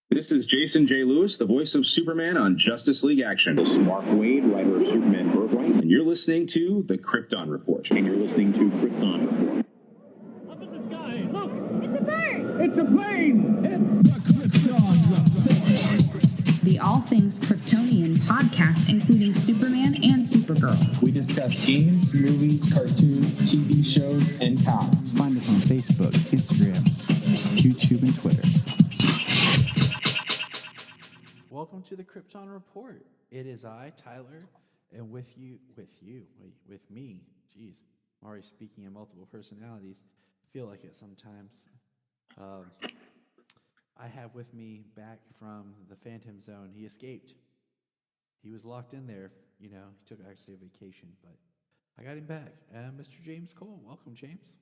This is Jason J. Lewis, the voice of Superman on Justice League Action. This is Mark Wade, writer of Superman Birthright. And you're listening to the Krypton Report. And you're listening to Krypton Report. Up in the sky, look! It's a bird! It's a plane! It's the Krypton Report! The All Things Kryptonian podcast, including Superman and Supergirl. We discuss games, movies, cartoons, TV shows, and comics. Find us on Facebook, Instagram, YouTube, and Twitter. Welcome to the Krypton Report. It is I, Tyler, and with me, jeez, I'm already speaking in multiple personalities. I feel like it sometimes. I have with me back from the Phantom Zone. He escaped. He was locked in there, he took actually a vacation, but I got him back. Mr. James Cole, welcome, James.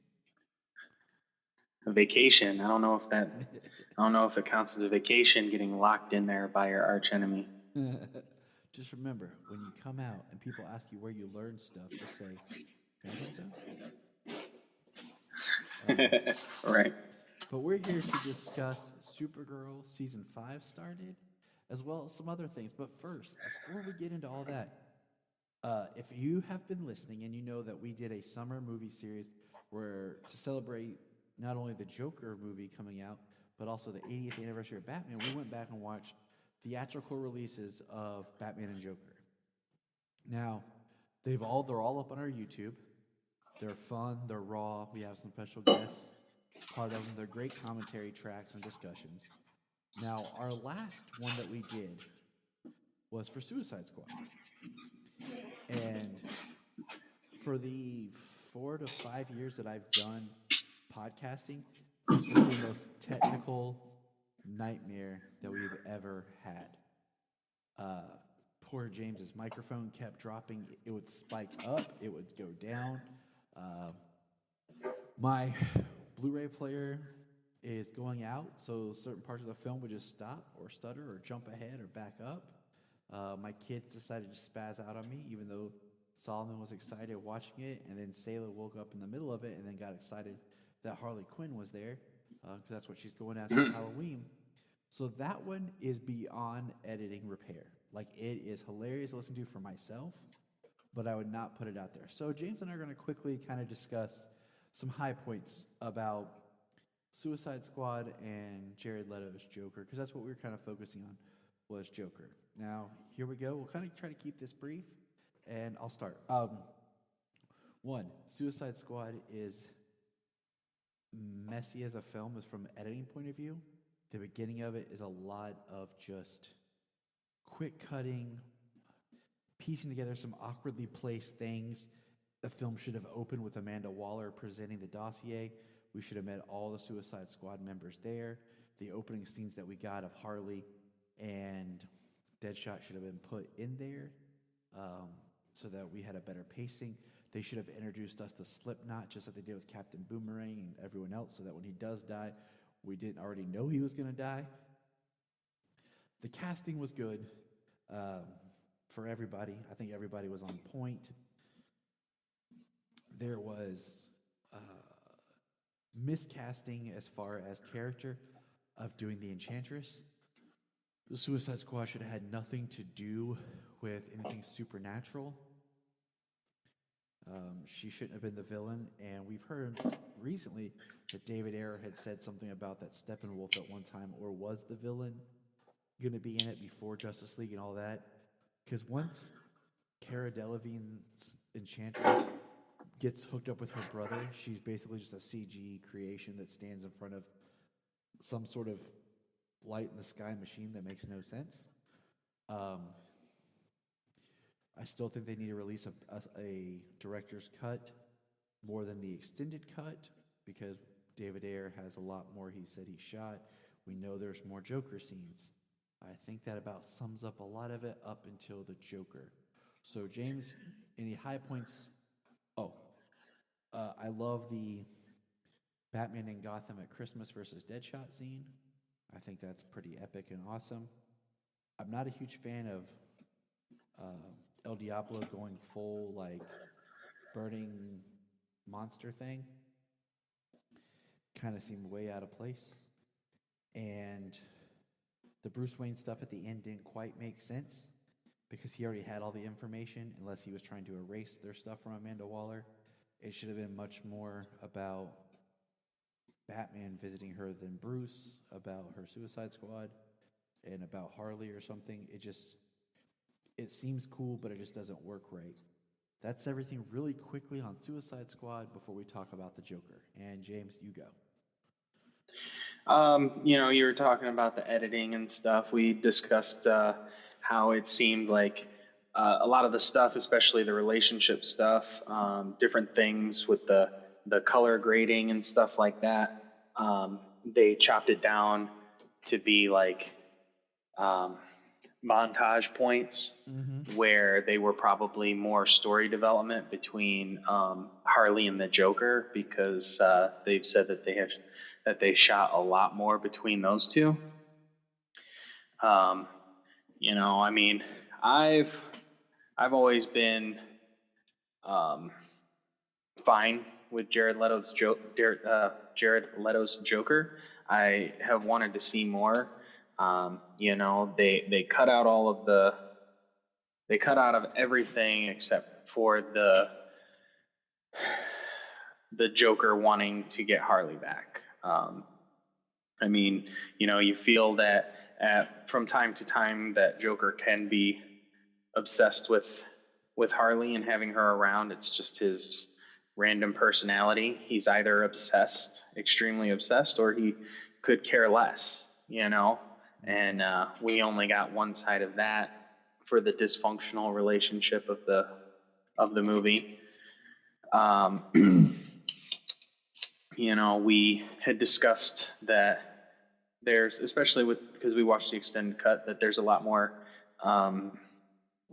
A vacation. I don't know if it counts as a vacation getting locked in there by your arch enemy. Just remember, when you come out and people ask you where you learn stuff, just say, Phantom Zone? Right. But we're here to discuss Supergirl Season 5 started, as well as some other things. But first, before we get into all that, if you have been listening and you know that we did a summer movie series where to celebrate not only the Joker movie coming out, but also the 80th anniversary of Batman, we went back and watched theatrical releases of Batman and Joker. Now, they're all up on our YouTube. They're fun, they're raw, we have some special guests. Part of them, they're great commentary tracks and discussions. Now, our last one that we did was for Suicide Squad. And for the 4 to 5 years that I've done podcasting, this was the most technical nightmare that we've ever had. Poor James's microphone kept dropping. It would spike up, it would go down. My Blu-ray player is going out, so certain parts of the film would just stop or stutter or jump ahead or back up. My kids decided to spaz out on me, even though Solomon was excited watching it, and then Sayla woke up in the middle of it and then got excited that Harley Quinn was there, because that's what she's going as for Halloween. So that one is beyond editing repair. Like, it is hilarious to listen to for myself, but I would not put it out there. So James and I are going to quickly kind of discuss some high points about Suicide Squad and Jared Leto's Joker, because that's what we were kind of focusing on, was Joker. Now, here we go. We'll kind of try to keep this brief, and I'll start. One, Suicide Squad is messy as a film, is from an editing point of view. The beginning of it is a lot of just quick cutting, piecing together some awkwardly placed things. The film should have opened with Amanda Waller presenting the dossier. We should have met all the Suicide Squad members there. The opening scenes that we got of Harley and Deadshot should have been put in there, so that we had a better pacing. They should have introduced us to Slipknot, just like they did with Captain Boomerang and everyone else, so that when he does die, we didn't already know he was going to die. The casting was good for everybody. I think everybody was on point. There was miscasting as far as character of doing the Enchantress. The Suicide Squad should have had nothing to do with anything supernatural. She shouldn't have been the villain, and we've heard recently that David Ayer had said something about that Steppenwolf at one time, or was the villain going to be in it before Justice League and all that? Because once Cara Delevingne's Enchantress gets hooked up with her brother, she's basically just a CG creation that stands in front of some sort of light in the sky machine that makes no sense. I still think they need to release a director's cut more than the extended cut, because David Ayer has a lot more he said he shot. We know there's more Joker scenes. I think that about sums up a lot of it up until the Joker. So, James, any high points? I love the Batman in Gotham at Christmas versus Deadshot scene. I think that's pretty epic and awesome. I'm not a huge fan of El Diablo going full, like, burning monster thing. Kind of seemed way out of place. And The Bruce Wayne stuff at the end didn't quite make sense because he already had all the information, unless he was trying to erase their stuff from Amanda Waller. It should have been much more about Batman visiting her than Bruce, about her Suicide Squad, and about Harley or something. It seems cool, but it just doesn't work right. That's everything really quickly on Suicide Squad before we talk about the Joker. And James, you go. You were talking about the editing and stuff. We discussed how it seemed like a lot of the stuff, especially the relationship stuff, different things with the color grading and stuff like that. They chopped it down to be like montage points where they were probably more story development between Harley and the Joker, because they've said that they shot a lot more between those two. I mean, I've always been fine with Jared Leto's Joker. I have wanted to see more. They cut out of everything except for the Joker wanting to get Harley back. I mean, you feel that from time to time that Joker can be obsessed with Harley and having her around. It's just his random personality. He's either obsessed, extremely obsessed, or he could care less, and we only got one side of that for the dysfunctional relationship of the movie. We had discussed that there's, especially because we watched the extended cut, that there's a lot more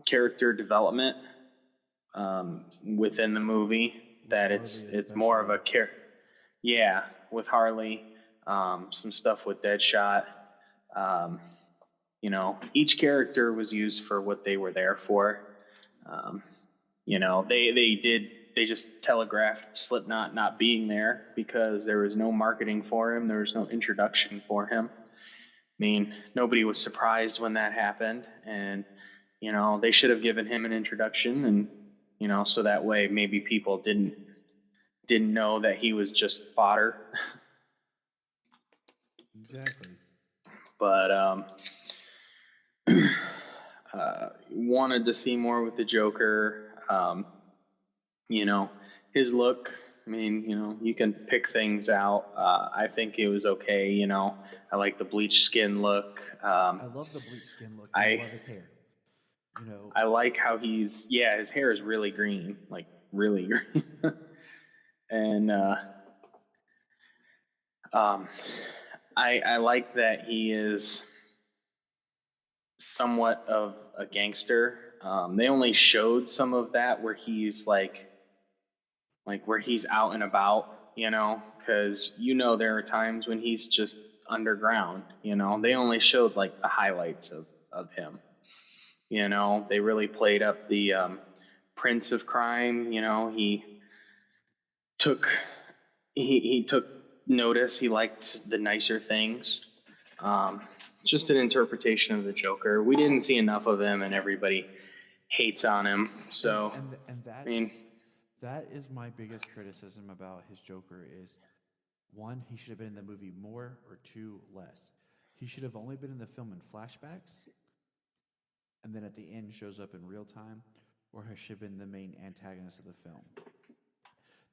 character development within the movie. That it's more of a with Harley, some stuff with Deadshot. Each character was used for what they were there for. They just telegraphed Slipknot not being there because there was no marketing for him. There was no introduction for him. I mean, nobody was surprised when that happened, and they should have given him an introduction, and so that way maybe people didn't know that he was just fodder. Exactly. But wanted to see more with the Joker. His look, I mean, you can pick things out. I think it was okay. I like the bleached skin look. I love the bleached skin look. I love his hair. I like how his hair is really green, like really green. And I like that he is somewhat of a gangster. They only showed some of that where he's like where he's out and about, because there are times when he's just underground. They only showed like the highlights of him. They really played up the Prince of Crime. He took notice. He liked the nicer things. Just an interpretation of the Joker. We didn't see enough of him, and everybody hates on him. So, and that is my biggest criticism about his Joker is, one, he should have been in the movie more, or two, less. He should have only been in the film in flashbacks, and then at the end shows up in real time, or he should have been the main antagonist of the film.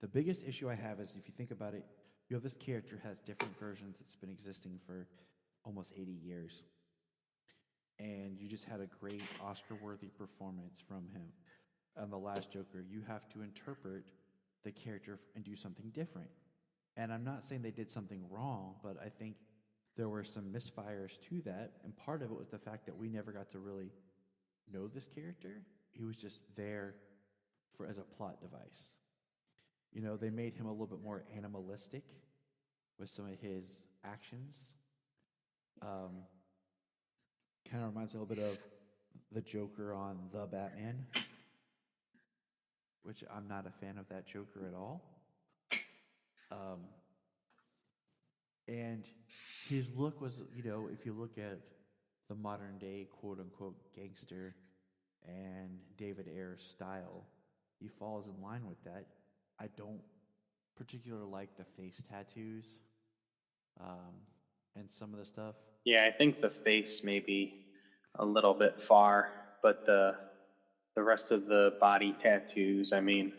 The biggest issue I have is, if you think about it, you have this character has different versions that's been existing for almost 80 years. And you just had a great Oscar-worthy performance from him. On The Last Joker, you have to interpret the character and do something different. And I'm not saying they did something wrong, but I think there were some misfires to that. And part of it was the fact that we never got to really know this character. He was just there as a plot device. They made him a little bit more animalistic with some of his actions. Kind of reminds me a little bit of the Joker on The Batman, which I'm not a fan of that Joker at all. And his look was, if you look at the modern day quote unquote gangster and David Ayer's style. He falls in line with that. I don't particularly like the face tattoos and some of the stuff. Yeah, I think the face may be a little bit far, but the rest of the body tattoos, I mean,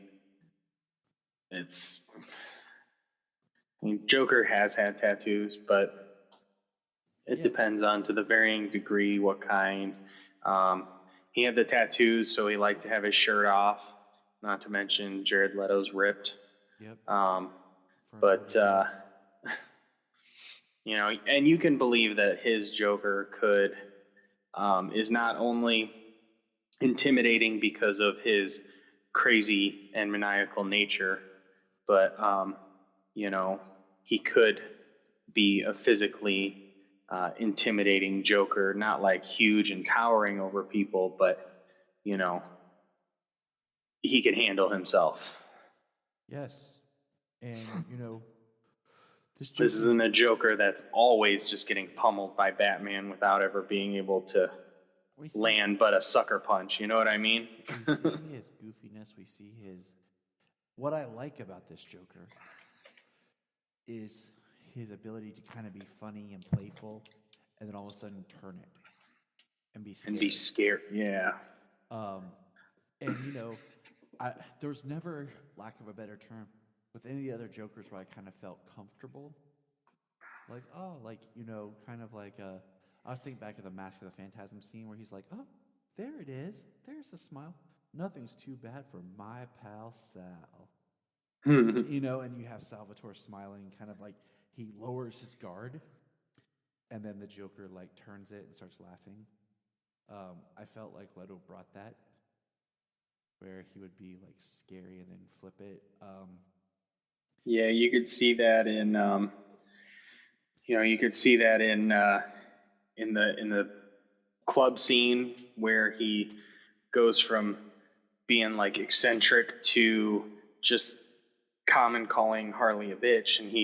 Joker has had tattoos, but it depends on to the varying degree what kind. He had the tattoos, so he liked to have his shirt off. Not to mention Jared Leto's ripped. Yep. But you know, and you can believe that his Joker is not only intimidating because of his crazy and maniacal nature, but you know, he could be a physically intimidating Joker, not like huge and towering over people, but you know, he can handle himself. Yes. And, you know, this isn't a Joker that's always just getting pummeled by Batman without ever being able to land but a sucker punch. You know what I mean? We see his goofiness. We see his... What I like about this Joker is his ability to kind of be funny and playful and then all of a sudden turn it and be scared. And be scared, yeah. And, you know, there was never, lack of a better term, with any of the other Jokers where I kind of felt comfortable. Like, oh, like, you know, kind of like, I was thinking back of the Mask of the Phantasm scene where he's like, oh, there it is. There's the smile. Nothing's too bad for my pal Sal. You know, and you have Salvatore smiling, kind of like he lowers his guard, and then the Joker, like, turns it and starts laughing. I felt like Leto brought that, where he would be like scary and then flip it. Yeah, you could see that in, in the club scene where he goes from being like eccentric to just common calling Harley a bitch and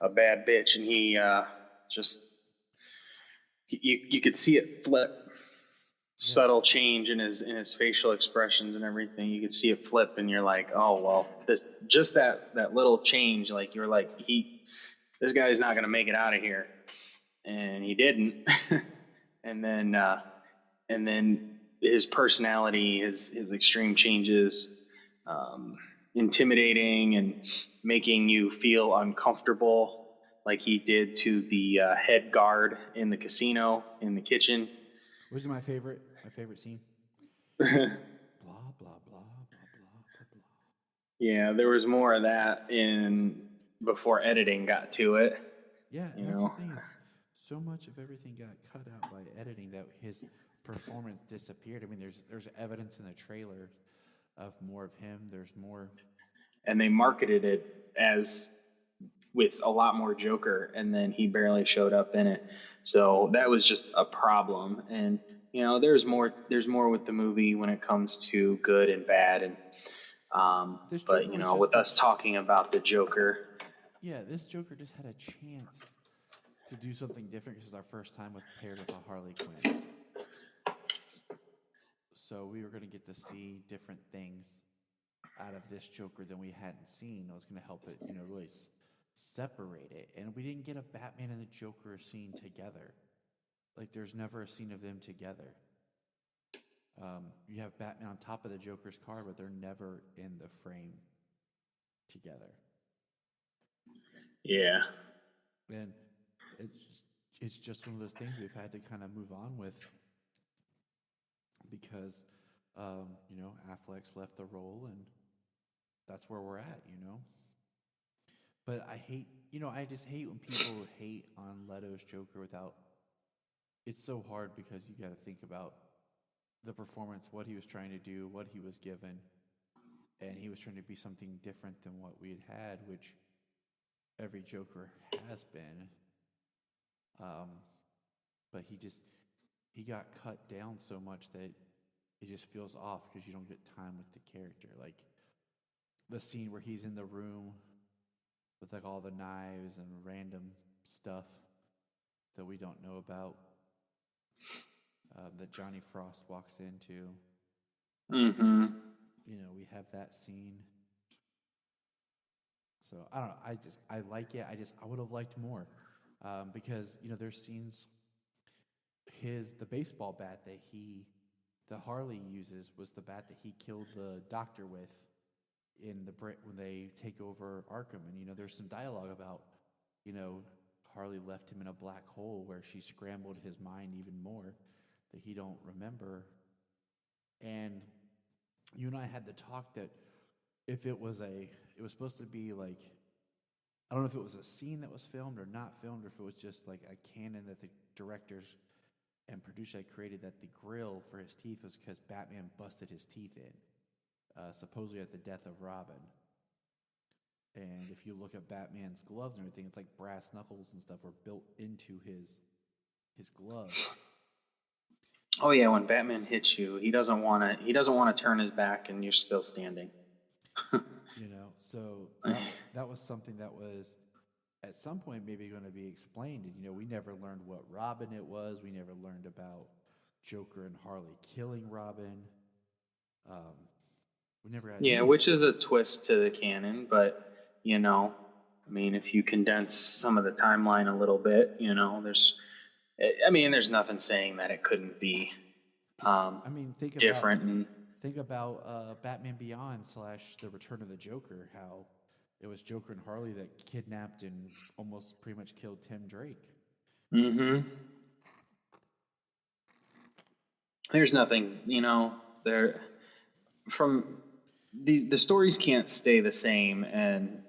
a bad bitch, and you could see it flip. Subtle change in his facial expressions and everything. You could see it flip, and you're like, oh well, that little change, like you're like, this guy's not gonna make it out of here, and he didn't. and then his personality, his extreme changes, intimidating and making you feel uncomfortable, like he did to the head guard in the casino in the kitchen. Which is my favorite scene. Blah, blah, blah, blah, blah, blah, blah. Yeah, there was more of that before editing got to it. Yeah, and that's the thing is, so much of everything got cut out by editing that his performance disappeared. I mean, there's evidence in the trailer of more of him. There's more. And they marketed it as with a lot more Joker, and then he barely showed up in it. So that was just a problem. And, you know, there's more with the movie when it comes to good and bad. And, but, you know, with us talking about the Joker. Yeah, this Joker just had a chance to do something different because it was our first time paired with a Harley Quinn. So we were going to get to see different things out of this Joker than we hadn't seen. It was going to help it, you know, really separate it. And we didn't get a Batman and the Joker scene together. Like, there's never a scene of them together. You have Batman on top of the Joker's car, but they're never in the frame together. Yeah. And it's just one of those things we've had to kind of move on with because, you know, Affleck's left the role, and that's where we're at, you know. But I just hate when people hate on Leto's Joker without... It's so hard because you got to think about the performance, what he was trying to do, what he was given, and he was trying to be something different than what we had, which every Joker has been. But he got cut down so much that it just feels off because you don't get time with the character. Like the scene where he's in the room with like all the knives and random stuff that we don't know about. that Johnny Frost walks into. Mm-hmm. You know, we have that scene. So I don't know. I like it. I would have liked more, because you know there's scenes. The baseball bat that Harley uses was the bat that he killed the doctor with when they take over Arkham, and you know there's some dialogue about, you know, Harley left him in a black hole where she scrambled his mind even more that he don't remember. And you and I had the talk that if it was supposed to be like, I don't know if it was a scene that was filmed or not filmed, or if it was just like a canon that the directors and producers had created, that the grill for his teeth was because Batman busted his teeth in, supposedly at the death of Robin. And if you look at Batman's gloves and everything, it's like brass knuckles and stuff were built into his gloves. Oh yeah, when Batman hits you, he doesn't want to turn his back, and you're still standing. You know, so that was something that was at some point maybe going to be explained. And you know, we never learned what Robin it was. We never learned about Joker and Harley killing Robin. We never had which is a twist to the canon, but you know, I mean, if you condense some of the timeline a little bit, you know, there's nothing saying that it couldn't be different. Think about Batman Beyond / The Return of the Joker, how it was Joker and Harley that kidnapped and almost pretty much killed Tim Drake. Mm-hmm. There's nothing, you know, the stories can't stay the same and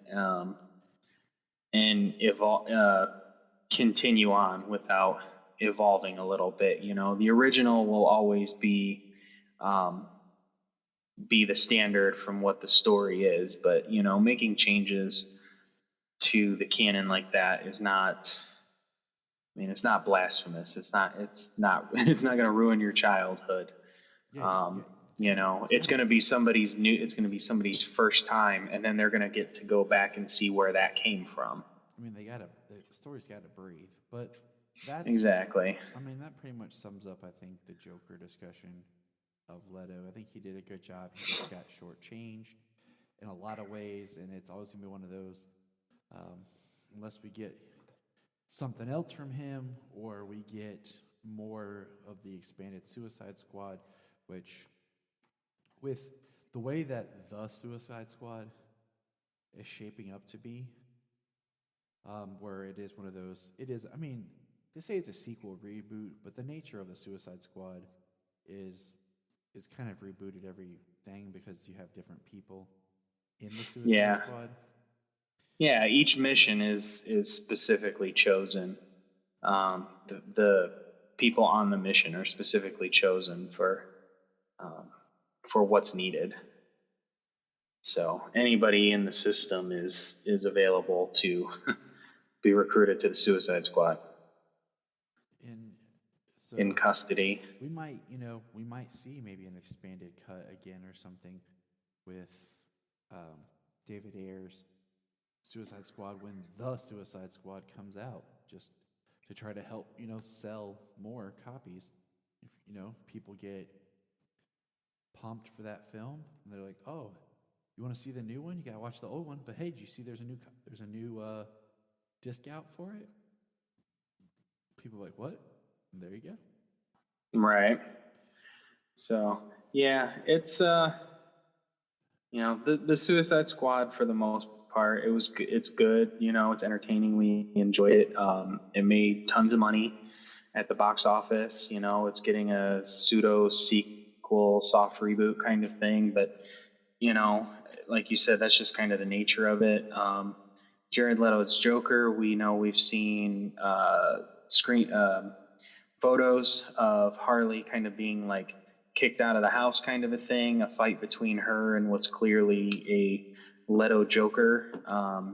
continue on without evolving a little bit. You know, the original will always be the standard from what the story is, but you know, making changes to the canon like that is not, I mean, it's not blasphemous. It's not going to ruin your childhood. You know, it's going to be somebody's first time, and then they're going to get to go back and see where that came from. I mean, the story's got to breathe, but that's exactly. I mean, that pretty much sums up, I think, the Joker discussion of Leto. I think he did a good job. He just got shortchanged in a lot of ways, and it's always going to be one of those, unless we get something else from him or we get more of the expanded Suicide Squad, which, with the way that the Suicide Squad is shaping up to be, where it is one of those, I mean, they say it's a sequel reboot, but the nature of the Suicide Squad is kind of rebooted everything because you have different people in the Suicide Squad. Yeah, each mission is specifically chosen. The people on the mission are specifically chosen for what's needed. So anybody in the system is available to be recruited to the Suicide Squad. So in custody. We might see maybe an expanded cut again or something with David Ayer's Suicide Squad when the Suicide Squad comes out, just to try to help, you know, sell more copies. If, you know, people get pumped for that film and they're like, oh, you want to see the new one? You got to watch the old one. But hey, did you see there's a new disc out for it? People are like, what? And there you go. Right. So, yeah, it's you know, the Suicide Squad, for the most part, it's good, you know, it's entertaining. We enjoy it. It made tons of money at the box office. You know, it's getting a pseudo sequel, soft reboot kind of thing, but you know, like you said, that's just kind of the nature of it. Jared Leto's Joker, we've seen photos of Harley kind of being like kicked out of the house kind of a thing, a fight between her and what's clearly a Leto Joker.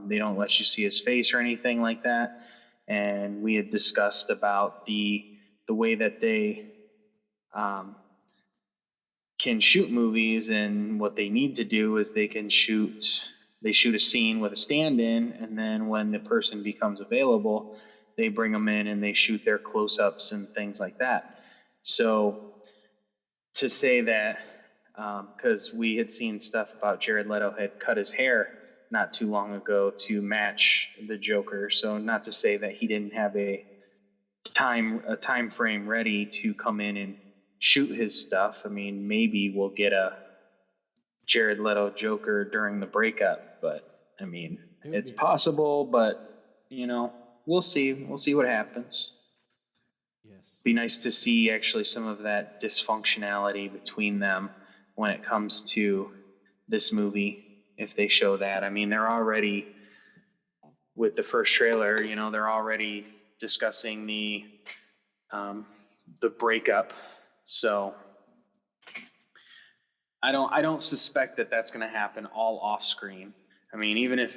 They don't let you see his face or anything like that. And we had discussed about the way that they can shoot movies, and what they need to do is they shoot a scene with a stand-in, and then when the person becomes available, they bring them in and they shoot their close-ups and things like that. So to say that, because we had seen stuff about Jared Leto had cut his hair not too long ago to match the Joker. So not to say that he didn't have a time frame ready to come in and shoot his stuff. I mean, maybe we'll get a Jared Leto Joker during the breakup, but I mean, it's possible, but we'll see. We'll see what happens. Yes. Be nice to see actually some of that dysfunctionality between them when it comes to this movie, if they show that. I mean, they're already, with the first trailer, they're already discussing the breakup. So I don't suspect that that's going to happen all off screen. I mean, even if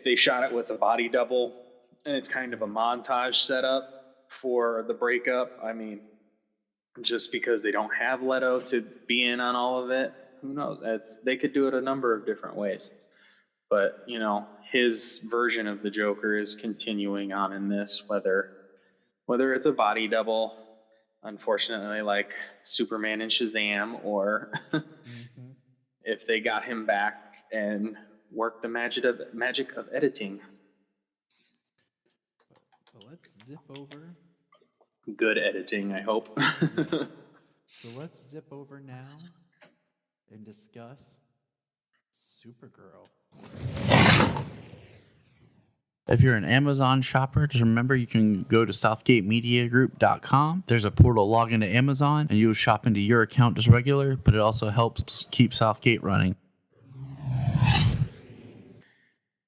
they shot it with a body double and it's kind of a montage setup for the breakup, I mean, just because they don't have Leto to be in on all of it, who knows? They could do it a number of different ways. But, his version of the Joker is continuing on in this, whether it's a body double, unfortunately, like Superman and Shazam, or if they got him back and worked the magic of editing. But let's zip over. Good editing, I hope. So let's zip over now and discuss Supergirl. If you're an Amazon shopper, just remember you can go to southgatemediagroup.com. There's a portal, log into Amazon, and you'll shop into your account just regular, but it also helps keep Southgate running.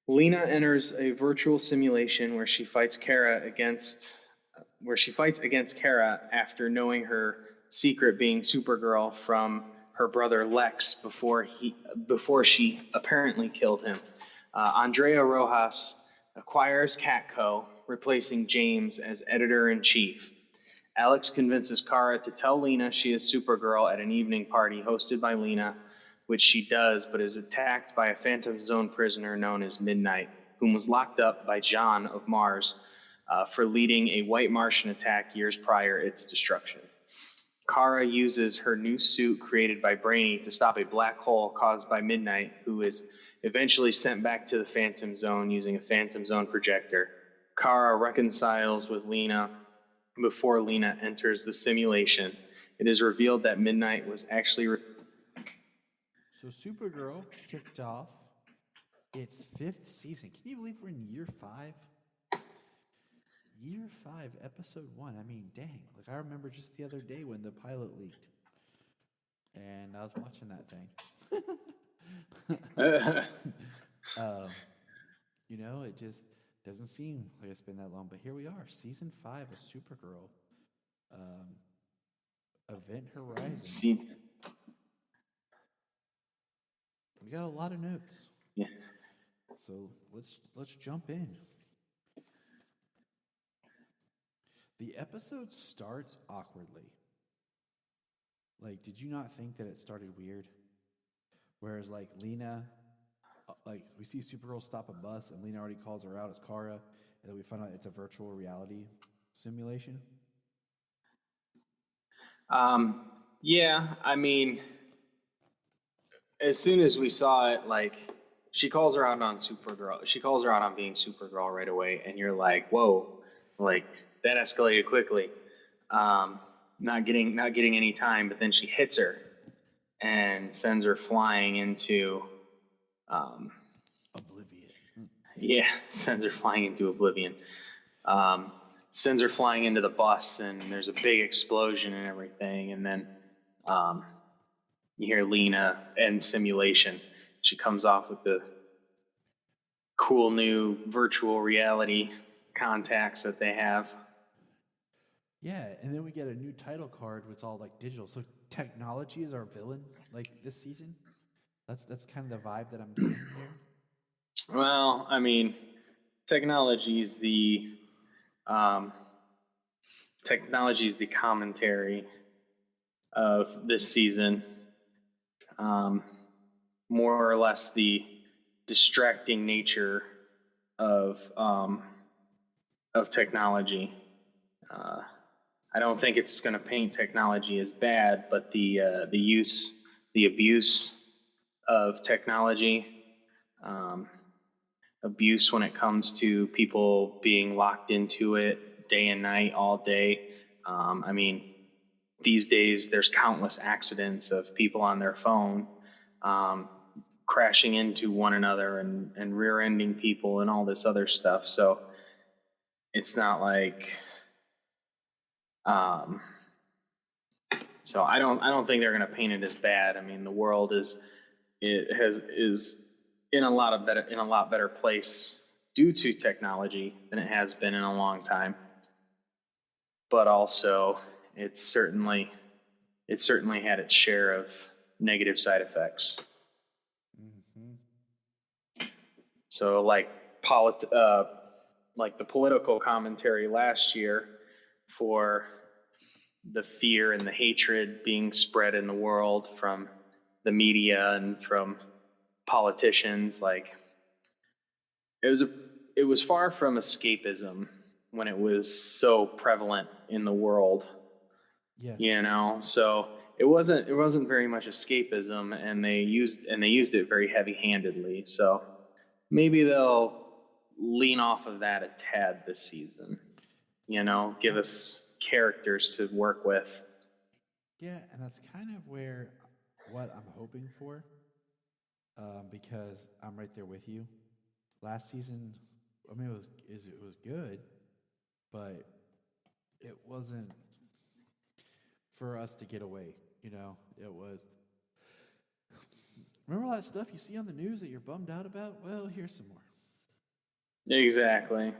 Lena enters a virtual simulation where she fights against Kara after knowing her secret, being Supergirl, from her brother Lex before she apparently killed him. Andrea Rojas acquires Catco, replacing James as editor-in-chief. Alex convinces Kara to tell Lena she is Supergirl at an evening party hosted by Lena, which she does, but is attacked by a Phantom Zone prisoner known as Midnight, whom was locked up by John of Mars for leading a White Martian attack years prior its destruction. Kara uses her new suit created by Brainy to stop a black hole caused by Midnight, who is eventually sent back to the Phantom Zone using a Phantom Zone projector. Kara reconciles with Lena before Lena enters the simulation. It is revealed that Midnight was actually... So Supergirl kicked off its 5th season. Can you believe we're in year 5? Year 5, episode 1. I mean, dang. Like, I remember just the other day when the pilot leaked. And I was watching that thing. It just doesn't seem like it's been that long. But here we are, season 5 of Supergirl. Event Horizon. We got a lot of notes. Yeah. So let's jump in. The episode starts awkwardly. Like, did you not think that it started weird? Whereas, like, Lena, we see Supergirl stop a bus, and Lena already calls her out as Kara, and then we find out it's a virtual reality simulation. Yeah, I mean, as soon as we saw it, like, she calls her out on Supergirl. She calls her out on being Supergirl right away, and you're like, whoa, like, that escalated quickly. Not getting any time, but then she hits her and sends her flying into Oblivion. Yeah, sends her flying into Oblivion. Sends her flying into the bus, and there's a big explosion and everything, and then you hear Lena end simulation. She comes off with the cool new virtual reality contacts that they have. Yeah, and then we get a new title card, which is all like digital. So technology is our villain, like this season. That's kind of the vibe that I'm getting here. Well, I mean, technology is the commentary of this season. More or less the distracting nature of technology. I don't think it's going to paint technology as bad, but the abuse of technology, abuse when it comes to people being locked into it day and night, all day. I mean, these days there's countless accidents of people on their phone crashing into one another and rear-ending people and all this other stuff. So it's not like, so I don't think they're going to paint it as bad. I mean, the world is in a lot better place due to technology than it has been in a long time. But also, it certainly had its share of negative side effects. Mm-hmm. So, like the political commentary last year for the fear and the hatred being spread in the world from the media and from politicians, like it was far from escapism when it was so prevalent in the world. Yes. You know, so it wasn't very much escapism, and they used it very heavy-handedly. So maybe they'll lean off of that a tad this season. You know, give us characters to work with. Yeah, and that's kind of what I'm hoping for, because I'm right there with you. Last season, I mean, it was good, but it wasn't for us to get away. You know, it was. Remember all that stuff you see on the news that you're bummed out about? Well, here's some more. Exactly.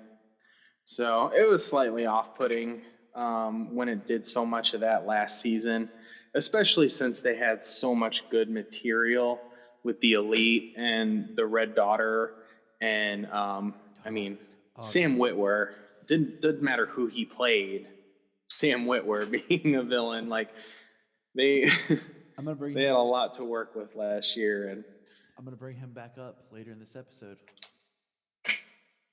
So it was slightly off-putting when it did so much of that last season, especially since they had so much good material with the Elite and the Red Daughter and Sam Witwer. Didn't matter who he played. Sam Witwer being a villain, like they had a lot to work with last year, and I'm gonna bring him back up later in this episode.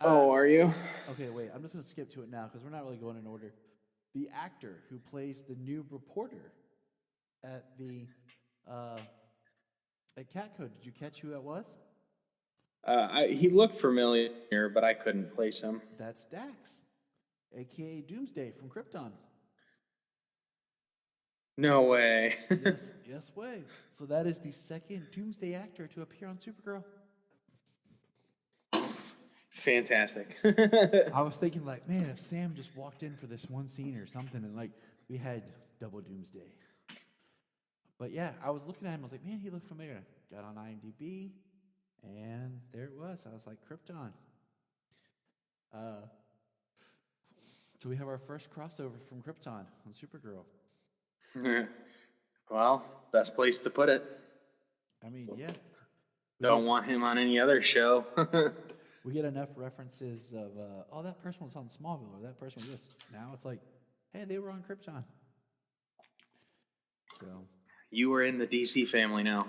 Are you? Okay, wait. I'm just gonna skip to it now because we're not really going in order. The actor who plays the new reporter at Catco, did you catch who that was? He looked familiar, but I couldn't place him. That's Dax, aka Doomsday from Krypton. No way. yes way. So that is the second Doomsday actor to appear on Supergirl. Fantastic. I was thinking, like, man, if Sam just walked in for this one scene or something, and like we had double Doomsday. But yeah, I was looking at him. I was like, man, he looked familiar. Got on IMDb, and there it was. I was like, Krypton. So we have our first crossover from Krypton on Supergirl. Well, best place to put it. I mean, yeah. Don't want him on any other show. We get enough references of, that person was on Smallville, or that person was this. Now it's like, hey, they were on Krypton. So you were in the DC family now.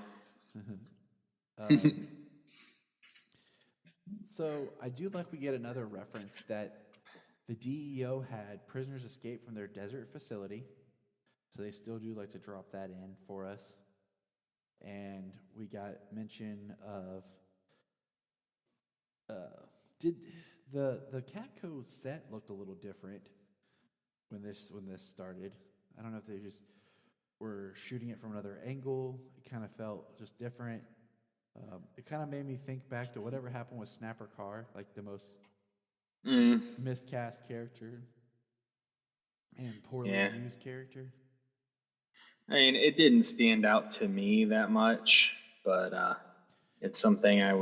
So I do like we get another reference that the DEO had prisoners escape from their desert facility. So they still do like to drop that in for us. And we got mention of did the Catco set looked a little different when this started. I don't know if they just were shooting it from another angle. It kind of felt just different. It kind of made me think back to whatever happened with Snapper Carr, like the most miscast character and poorly used character. I mean, it didn't stand out to me that much, but it's something I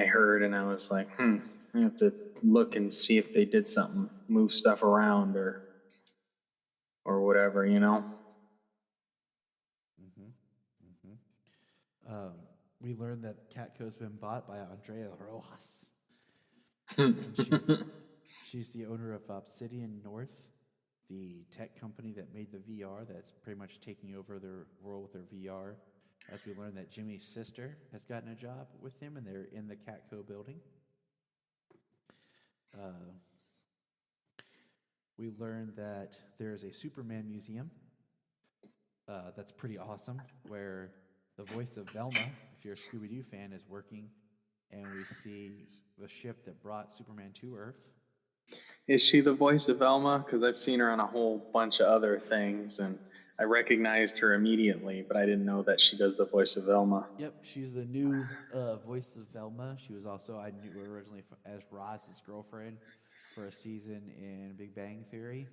heard, and I was like, I have to look and see if they did something, move stuff around or whatever, you know. We learned that Catco's been bought by Andrea Rojas. And she's the owner of Obsidian North, the tech company that made the VR that's pretty much taking over their world with their VR. As we learned that Jimmy's sister has gotten a job with them, and they're in the Catco building. we learn that there's a Superman museum that's pretty awesome, where the voice of Velma, if you're a Scooby-Doo fan, is working, and we see the ship that brought Superman to Earth. Is she the voice of Velma? Because I've seen her on a whole bunch of other things, and I recognized her immediately, but I didn't know that she does the voice of Velma. Yep, she's the new voice of Velma. She was also, I knew her originally as Roz's girlfriend for a season in Big Bang Theory.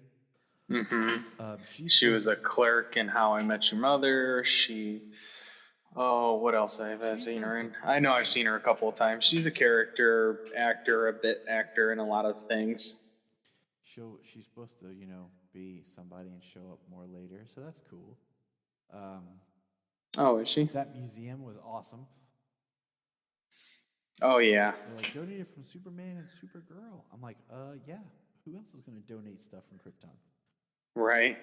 Mm-hmm. She was a clerk in How I Met Your Mother. What else have I seen her in? I know I've seen her a couple of times. She's a character actor, a bit actor in a lot of things. She's supposed to, be somebody and show up more later, so that's cool. Is she? That museum was awesome. Oh, yeah. They're like, donated from Superman and Supergirl. I'm like, yeah. Who else is going to donate stuff from Krypton? Right.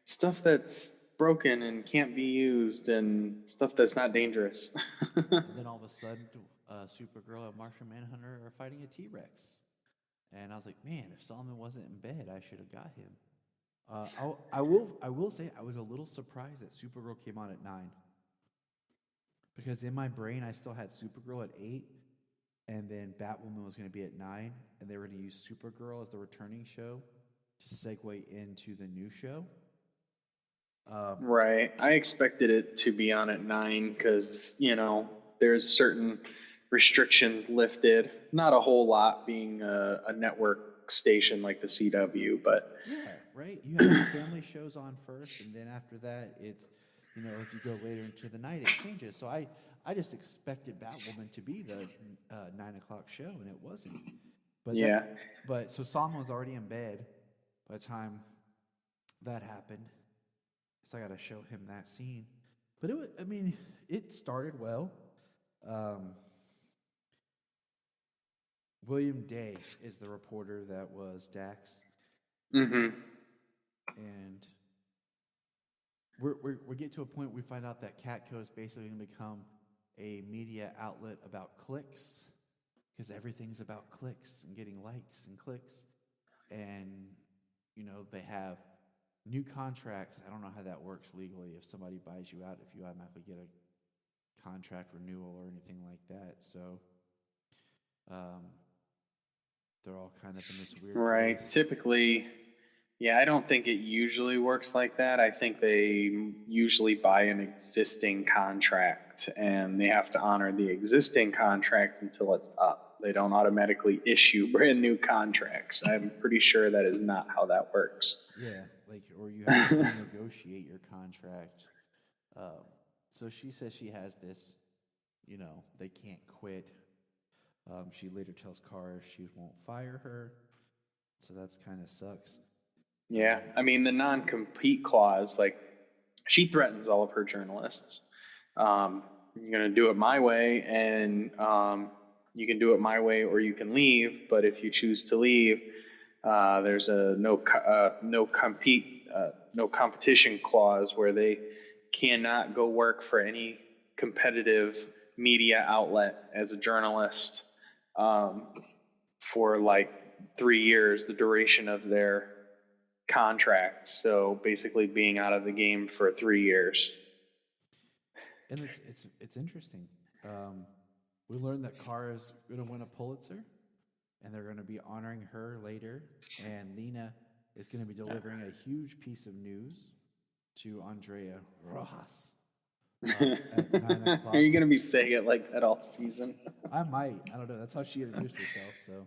Stuff that's broken and can't be used and stuff that's not dangerous. And then all of a sudden, Supergirl and Martian Manhunter are fighting a T-Rex. And I was like, man, if Solomon wasn't in bed, I should have got him. I will say I was a little surprised that Supergirl came on at 9. Because in my brain, I still had Supergirl at 8. And then Batwoman was going to be at 9. And they were going to use Supergirl as the returning show to segue into the new show. Right. I expected it to be on at 9 because, there's certain restrictions lifted. Not a whole lot, being a network station like the CW, but... Yeah, right. You have your family shows on first, and then after that, it's, as you go later into the night, it changes. So I just expected Batwoman to be the 9 o'clock show, and it wasn't. But yeah. So Solomon was already in bed by the time that happened. So I got to show him that scene. But it started well. William Day is the reporter that was Dax. Mm-hmm. And we get to a point we find out that Catco is basically going to become a media outlet about clicks, because everything's about clicks and getting likes and clicks. And, they have new contracts. I don't know how that works legally. If somebody buys you out, if you automatically get a contract renewal or anything like that. So, they're all kind of in this weird place. Typically, I don't think it usually works like that. I think they usually buy an existing contract, and they have to honor the existing contract until it's up. They don't automatically issue brand new contracts. I'm pretty sure that is not how that works. Yeah, or you have to negotiate your contract. So she says she has this, they can't quit. She later tells Kara she won't fire her, so that's kind of sucks. Yeah, the non-compete clause, she threatens all of her journalists. You're going to do it my way, and you can do it my way or you can leave, but if you choose to leave, there's a no competition clause where they cannot go work for any competitive media outlet as a journalist for 3 years, the duration of their contract. So basically being out of the game for 3 years. And it's interesting. We learned that Kara's going to win a Pulitzer, and they're going to be honoring her later. And Lena is going to be delivering a huge piece of news to Andrea Rojas at 9 o'clock. Are you going to be saying it like that all season? I might. I don't know. That's how she introduced herself, so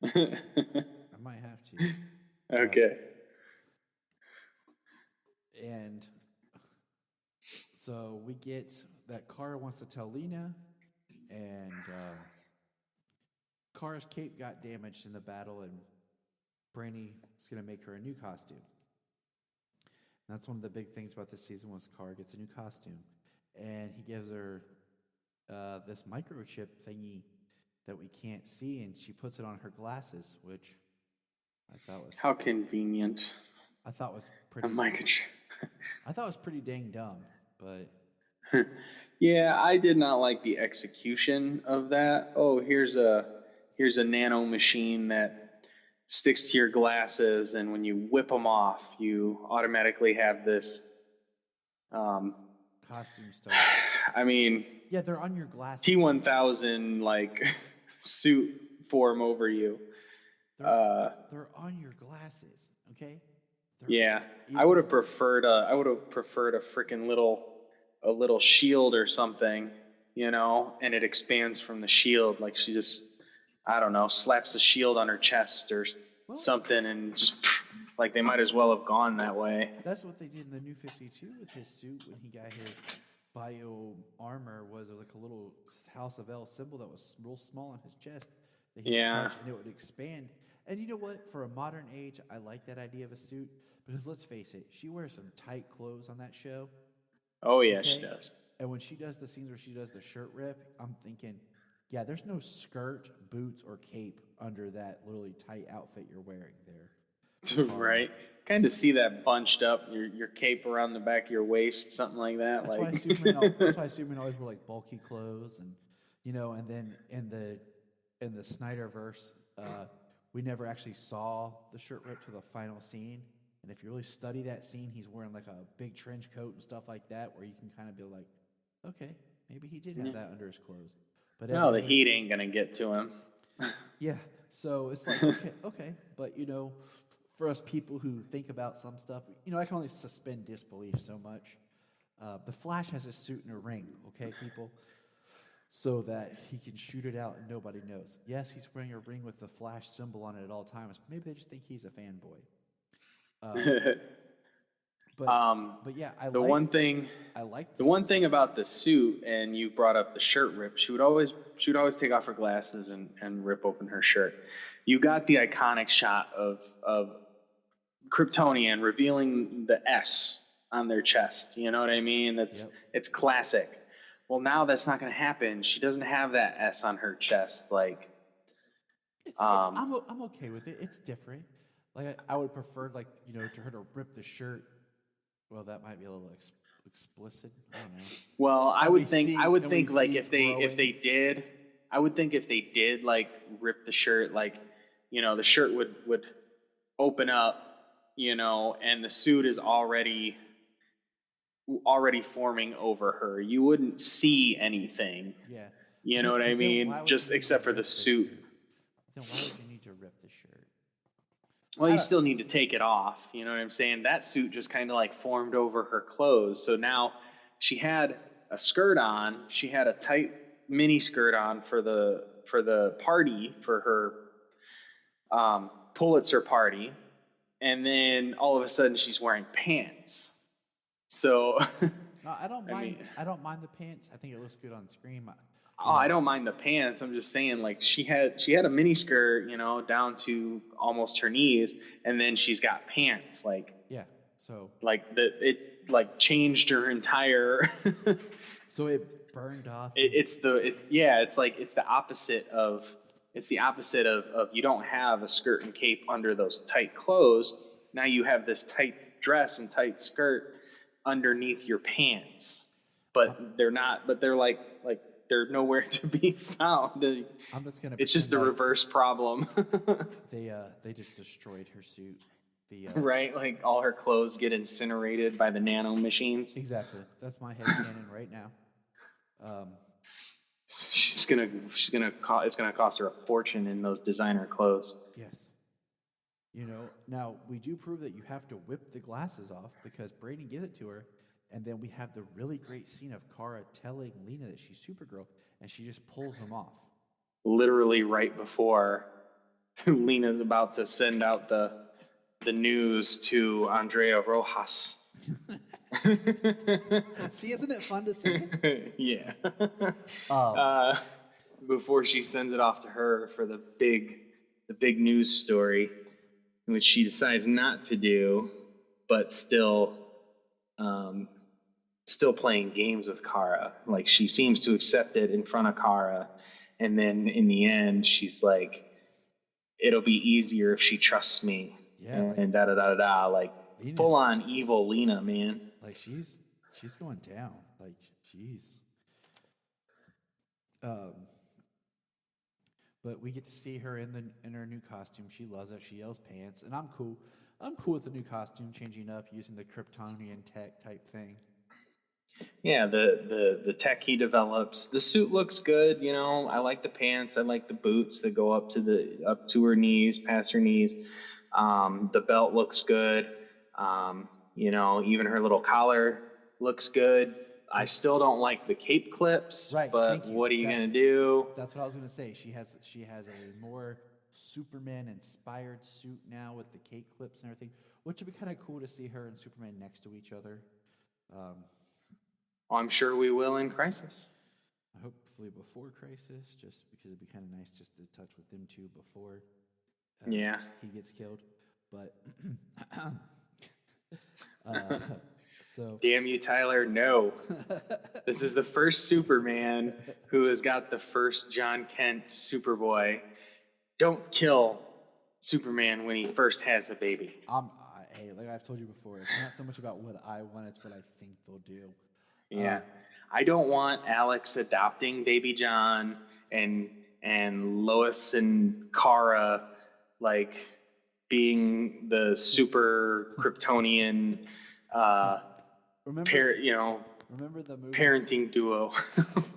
I might have to. Okay. And so we get that Kara wants to tell Lena, and Kara's cape got damaged in the battle, and Brainy is going to make her a new costume. And that's one of the big things about this season was Kara gets a new costume. And he gives her this microchip thingy that we can't see, and she puts it on her glasses, which I thought was... How convenient. I thought was pretty... A microchip. I thought it was pretty dang dumb, but... Yeah, I did not like the execution of that. Oh, here's a nano machine that sticks to your glasses, and when you whip them off, you automatically have this costume stuff. I mean, Yeah, they're on your glasses. T1000 like suit form over you. They're on your glasses, okay? Yeah, I would have preferred a freaking little shield or something, and it expands from the shield. Like she just, I don't know, slaps a shield on her chest or something, and just like they might as well have gone that way. That's what they did in the New 52 with his suit when he got his bio armor. Was like a little House of L symbol that was real small on his chest that he could touch, and it would expand. And you know what? For a modern age, I like that idea of a suit because let's face it, she wears some tight clothes on that show. Oh yeah, okay? She does. And when she does the scenes where she does the shirt rip, I'm thinking, yeah, there's no skirt, boots, or cape under that really tight outfit you're wearing there. Right. Kind of see that bunched up, your cape around the back of your waist, something like that. That's why Superman always wear like bulky clothes, and and then in the Snyderverse, we never actually saw the shirt rip to the final scene. And if you really study that scene, he's wearing like a big trench coat and stuff like that, where you can kind of be like, okay, maybe he did have that under his clothes. But no, the heat ain't gonna get to him. Yeah, so it's like okay, but for us people who think about some stuff, I can only suspend disbelief so much. The Flash has a suit and a ring, okay, people, so that he can shoot it out and nobody knows. Yes, he's wearing a ring with the Flash symbol on it at all times. Maybe they just think he's a fanboy. But yeah, the one thing about the suit, and you brought up the shirt rip. She would always take off her glasses and rip open her shirt. You got the iconic shot of Kryptonian revealing the S on their chest. You know what I mean? It's classic. Well, now that's not going to happen. She doesn't have that S on her chest. Like, I'm okay with it. It's different. Like I would prefer, like to her to rip the shirt. Well, that might be a little explicit. I don't know. Well, I would think like if they did like rip the shirt, like the shirt would open up, and the suit is already forming over her. You wouldn't see anything. Yeah. You know what I mean? Just except for the suit. Then why would you need to rip the shirt? Well, you still need to take it off. You know what I'm saying? That suit just kind of like formed over her clothes. So now she had a skirt on. She had a tight mini skirt on for the party, for her Pulitzer party. And then all of a sudden she's wearing pants. So no, I don't mind. I don't mind the pants. I think it looks good on screen. I don't mind the pants. I'm just saying, like she had a mini skirt, down to almost her knees, and then she's got pants, like so like it like changed her entire. So it burned off. It's the opposite of you don't have a skirt and cape under those tight clothes. Now you have this tight dress and tight skirt underneath your pants, but they're not. But they're like. They're nowhere to be found. I'm just gonna. It's just the reverse problem. They just destroyed her suit. Right, like all her clothes get incinerated by the nano machines. Exactly. That's my headcanon right now. It's gonna cost her a fortune in those designer clothes. Yes. Now we do prove that you have to whip the glasses off because Brady gives it to her. And then we have the really great scene of Kara telling Lena that she's Supergirl, and she just pulls them off. Literally right before Lena's about to send out the news to Andrea Rojas. See, isn't it fun to say? Yeah. Before she sends it off to her for the big news story, which she decides not to do, but still playing games with Kara. Like she seems to accept it in front of Kara, and then in the end she's like, it'll be easier if she trusts me. Yeah, and da da da da. Like full on evil Lena, man. Like she's going down. Like she's But we get to see her in her new costume. She loves it. She yells pants, and I'm cool. I'm cool with the new costume, changing up using the Kryptonian tech type thing. Yeah, the tech he develops. The suit looks good, you know. I like the pants. I like the boots that go up to her knees, past her knees. The belt looks good. You know, even her little collar looks good. I still don't like the cape clips, Right, but thank you. what are you gonna do? That's what I was gonna say. She has a more Superman inspired suit now with the cape clips and everything, which would be kind of cool to see her and Superman next to each other. I'm sure we will in Crisis. Hopefully before Crisis, just because it'd be kind of nice just to touch with them two before Yeah. he gets killed. But so Damn you, Tyler. No. This is the first Superman who has got the first John Kent Superboy. Don't kill Superman when he first has a baby. hey, like I've told you before, it's not so much about what I want; it's what I think they'll do. Yeah. I don't want Alex adopting baby John and Lois and Kara like being the super Kryptonian Remember the movie? parenting duo.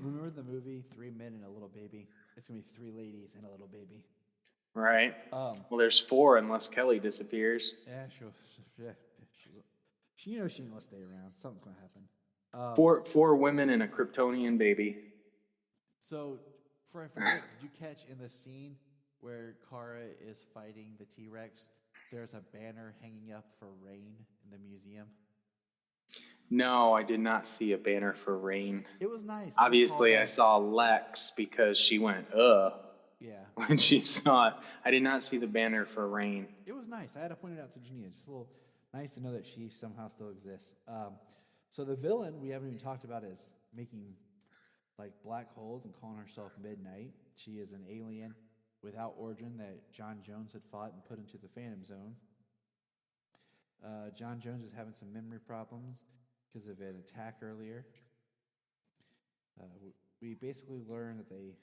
Remember the movie 3 Men and a Little Baby? It's gonna be 3 ladies and a little baby. Right. Well, there's 4 unless Kelly disappears. Yeah, she knows she ain't gonna stay around. Something's gonna happen. 4 women and a Kryptonian baby. So, I forget, did you catch in the scene where Kara is fighting the T-Rex, there's a banner hanging up for rain in the museum? No, I did not see a banner for rain. It was nice. Obviously, I saw Lex because she went, Yeah. when she saw it. I did not see the banner for rain. It was nice. I had to point it out to Junia. It's a little nice to know that she somehow still exists. So the villain we haven't even talked about is making like black holes and calling herself Midnight. She is an alien without origin that John Jones had fought and put into the Phantom Zone. John Jones is having some memory problems because of an attack earlier. We basically learn that they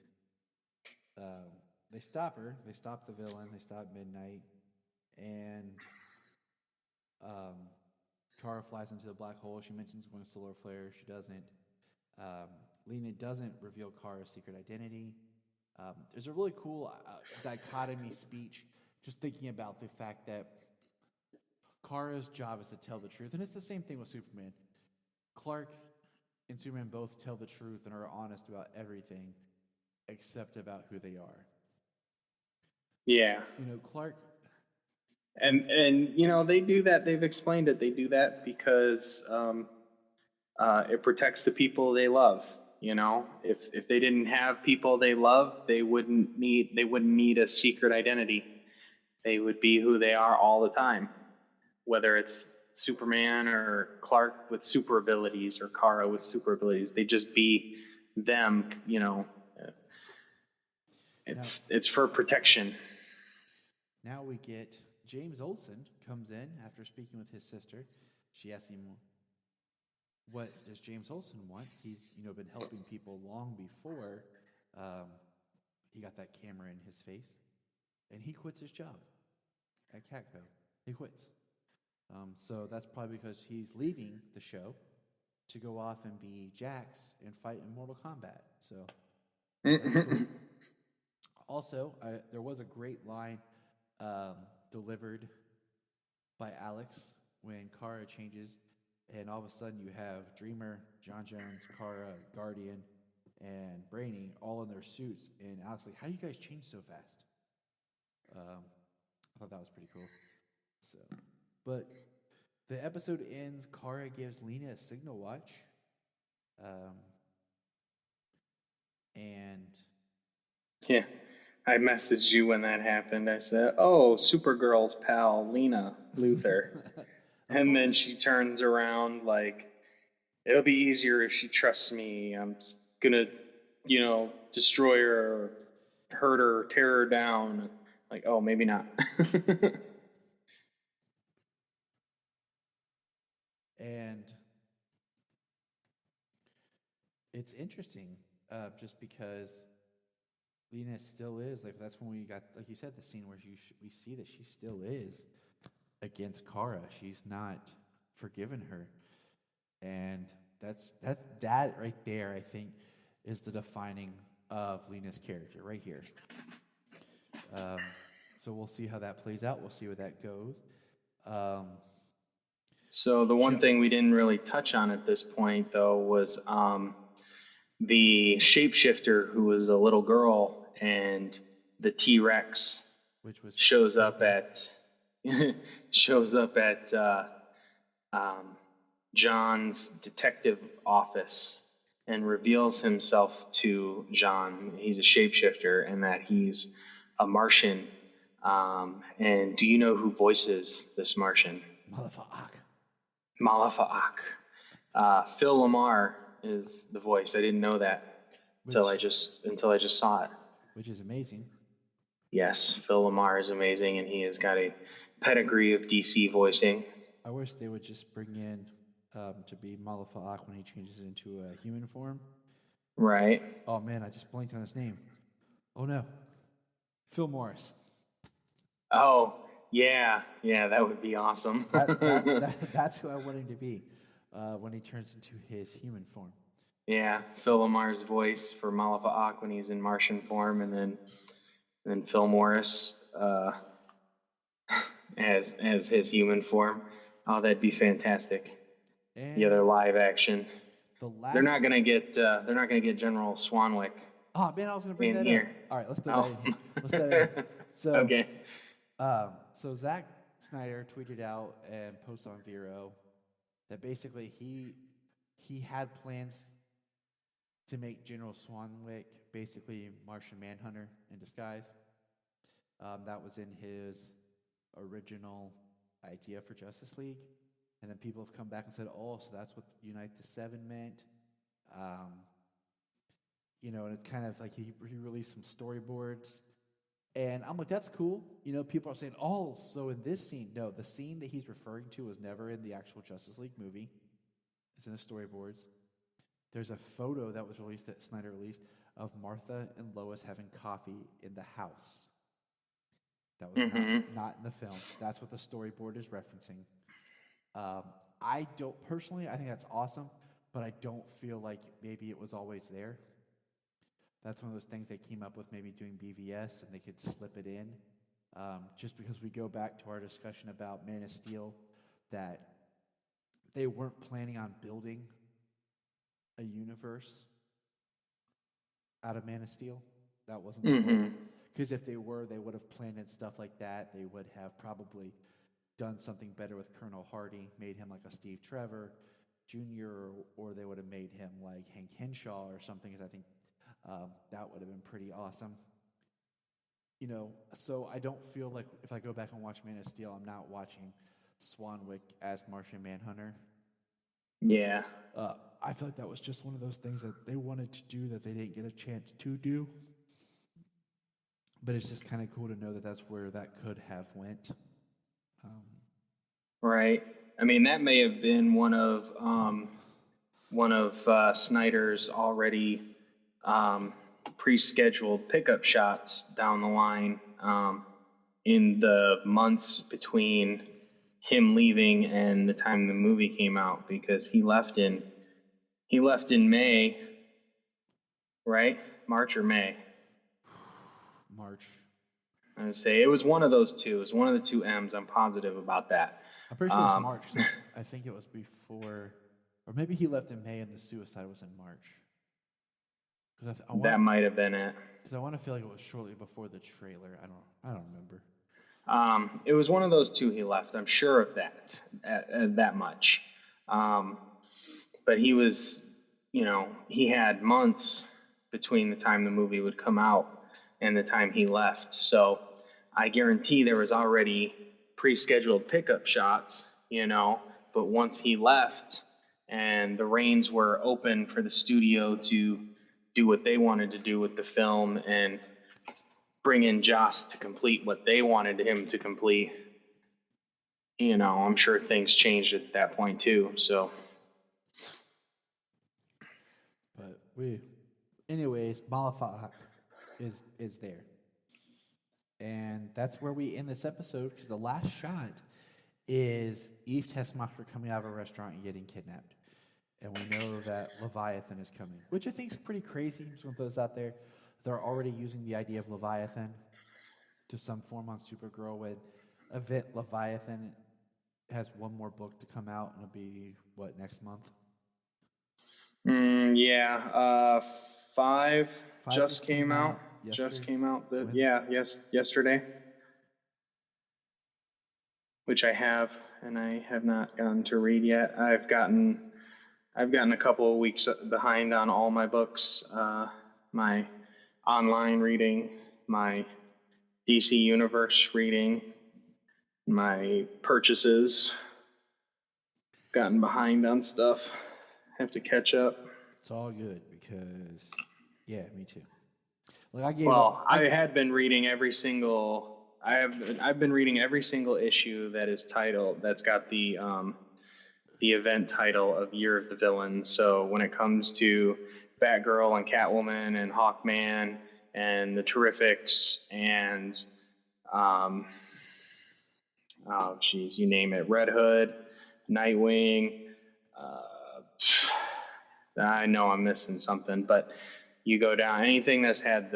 stop her. They stop the villain. They stop Midnight. And Kara flies into the black hole. She mentions going solar flare. She doesn't. Lena doesn't reveal Kara's secret identity. There's a really cool dichotomy speech just thinking about the fact that Kara's job is to tell the truth. And it's the same thing with Superman. Clark and Superman both tell the truth and are honest about everything except about who they are. Yeah. You know, Clark... And you know, they do that. They've explained it. They do that because it protects the people they love. You know, if they didn't have people they love, they wouldn't need a secret identity. They would be who they are all the time, whether it's Superman or Clark with super abilities or Kara with super abilities. They just be them. You know, it's for protection. Now we get James Olsen comes in after speaking with his sister. She asks him, what does James Olsen want? He's, been helping people long before he got that camera in his face. And he quits his job at Catco. He quits. So that's probably because he's leaving the show to go off and be Jax and fight in Mortal Kombat. So that's cool. Also, there was a great line delivered by Alex when Kara changes, and all of a sudden you have Dreamer, John Jones, Kara, Guardian, and Brainy all in their suits, and Alex like, how do you guys change so fast? I thought that was pretty cool. So, but the episode ends. Kara gives Lena a signal watch, and yeah. I messaged you when that happened. I said, "Oh, Supergirl's pal, Lena Luthor." And then she turns around like, "It'll be easier if she trusts me. I'm gonna, destroy her, hurt her, tear her down." Like, oh, maybe not. And it's interesting, just because Lena still is like that's when we got like you said the scene where we see that she still is against Kara. She's not forgiven her, and that right there. I think is the defining of Lena's character right here. So we'll see how that plays out. We'll see where that goes. So the one thing we didn't really touch on at this point, though, was the shapeshifter who was a little girl, and the T-Rex which was shows up at John's detective office and reveals himself to John. He's a shapeshifter and that he's a Martian. And do you know who voices this Martian? Malafa'ak. Phil Lamar is the voice. I didn't know that until I just saw it. Which is amazing. Yes, Phil Lamar is amazing, and he has got a pedigree of DC voicing. I wish they would just bring in to be Malafa'ak when he changes into a human form. Right. Oh man, I just blanked on his name. Oh no, Phil Morris. Oh yeah, that would be awesome. That's who I want him to be when he turns into his human form. Yeah, Phil Lamar's voice for Malafa'ak when he's in Martian form, and then Phil Morris as his human form. Oh, that'd be fantastic. And the other live action. They're not gonna get General Swanwick. Oh man, I was gonna bring that here. up. All right, let's do that in here. Let's do that in. So okay. So Zack Snyder tweeted out and posted on Vero that basically he had plans to make General Swanwick basically Martian Manhunter in disguise. That was in his original idea for Justice League. And then people have come back and said, oh, so that's what Unite the Seven meant. And it's kind of like he released some storyboards. And I'm like, that's cool. People are saying, oh, so in this scene, no, the scene that he's referring to was never in the actual Justice League movie. It's in the storyboards. There's a photo that was released that Snyder released of Martha and Lois having coffee in the house. That was not in the film. That's what the storyboard is referencing. I think that's awesome, but I don't feel like maybe it was always there. That's one of those things they came up with, maybe doing BVS, and they could slip it in. Just because we go back to our discussion about Man of Steel, that they weren't planning on building a universe out of Man of Steel. That wasn't the goal. Because if they were, they would have planned in stuff like that. They would have probably done something better with Colonel Hardy, made him like a Steve Trevor Jr., or they would have made him like Hank Henshaw or something, because I think that would have been pretty awesome. So I don't feel like if I go back and watch Man of Steel, I'm not watching Swanwick as Martian Manhunter. Yeah. I feel like that was just one of those things that they wanted to do that they didn't get a chance to do. But it's just kind of cool to know that that's where that could have went. Right. I mean, that may have been one of Snyder's already pre-scheduled pickup shots down the line in the months between him leaving and the time the movie came out, because he left in May, right? March or May? March. I would say it was one of those two. It was one of the two M's. I'm positive about that. I'm pretty sure it was March. I think it was before, or maybe he left in May and the suicide was in March. That might have been it. Because I want to feel like it was shortly before the trailer. I don't remember. It was one of those two he left. I'm sure of that, that much. But he was, he had months between the time the movie would come out and the time he left. So I guarantee there was already pre-scheduled pickup shots, but once he left and the reins were open for the studio to do what they wanted to do with the film and bring in Joss to complete what they wanted him to complete, I'm sure things changed at that point too. So, but anyways, Malafa'ak. is there. And that's where we end this episode, because the last shot is Eve Tessmacher coming out of a restaurant and getting kidnapped. And we know that Leviathan is coming, which I think is pretty crazy. Some of those out there, they're already using the idea of Leviathan to some form on Supergirl, with Event Leviathan has one more book to come out, and it'll be, what, next month? Yeah. Five just came out. yesterday. Just came out. Wednesday. Yesterday. Which I have, and I have not gotten to read yet. I've gotten a couple of weeks behind on all my books, my online reading, my DC Universe reading, my purchases. Gotten behind on stuff. Have to catch up. It's all good because, yeah, me too. Like I had been reading every single. I've been reading every single issue that is titled. That's got the event title of Year of the Villain. So when it comes to Batgirl and Catwoman and Hawkman and the Terrifics and you name it, Red Hood, Nightwing. I know I'm missing something, but you go down anything that's had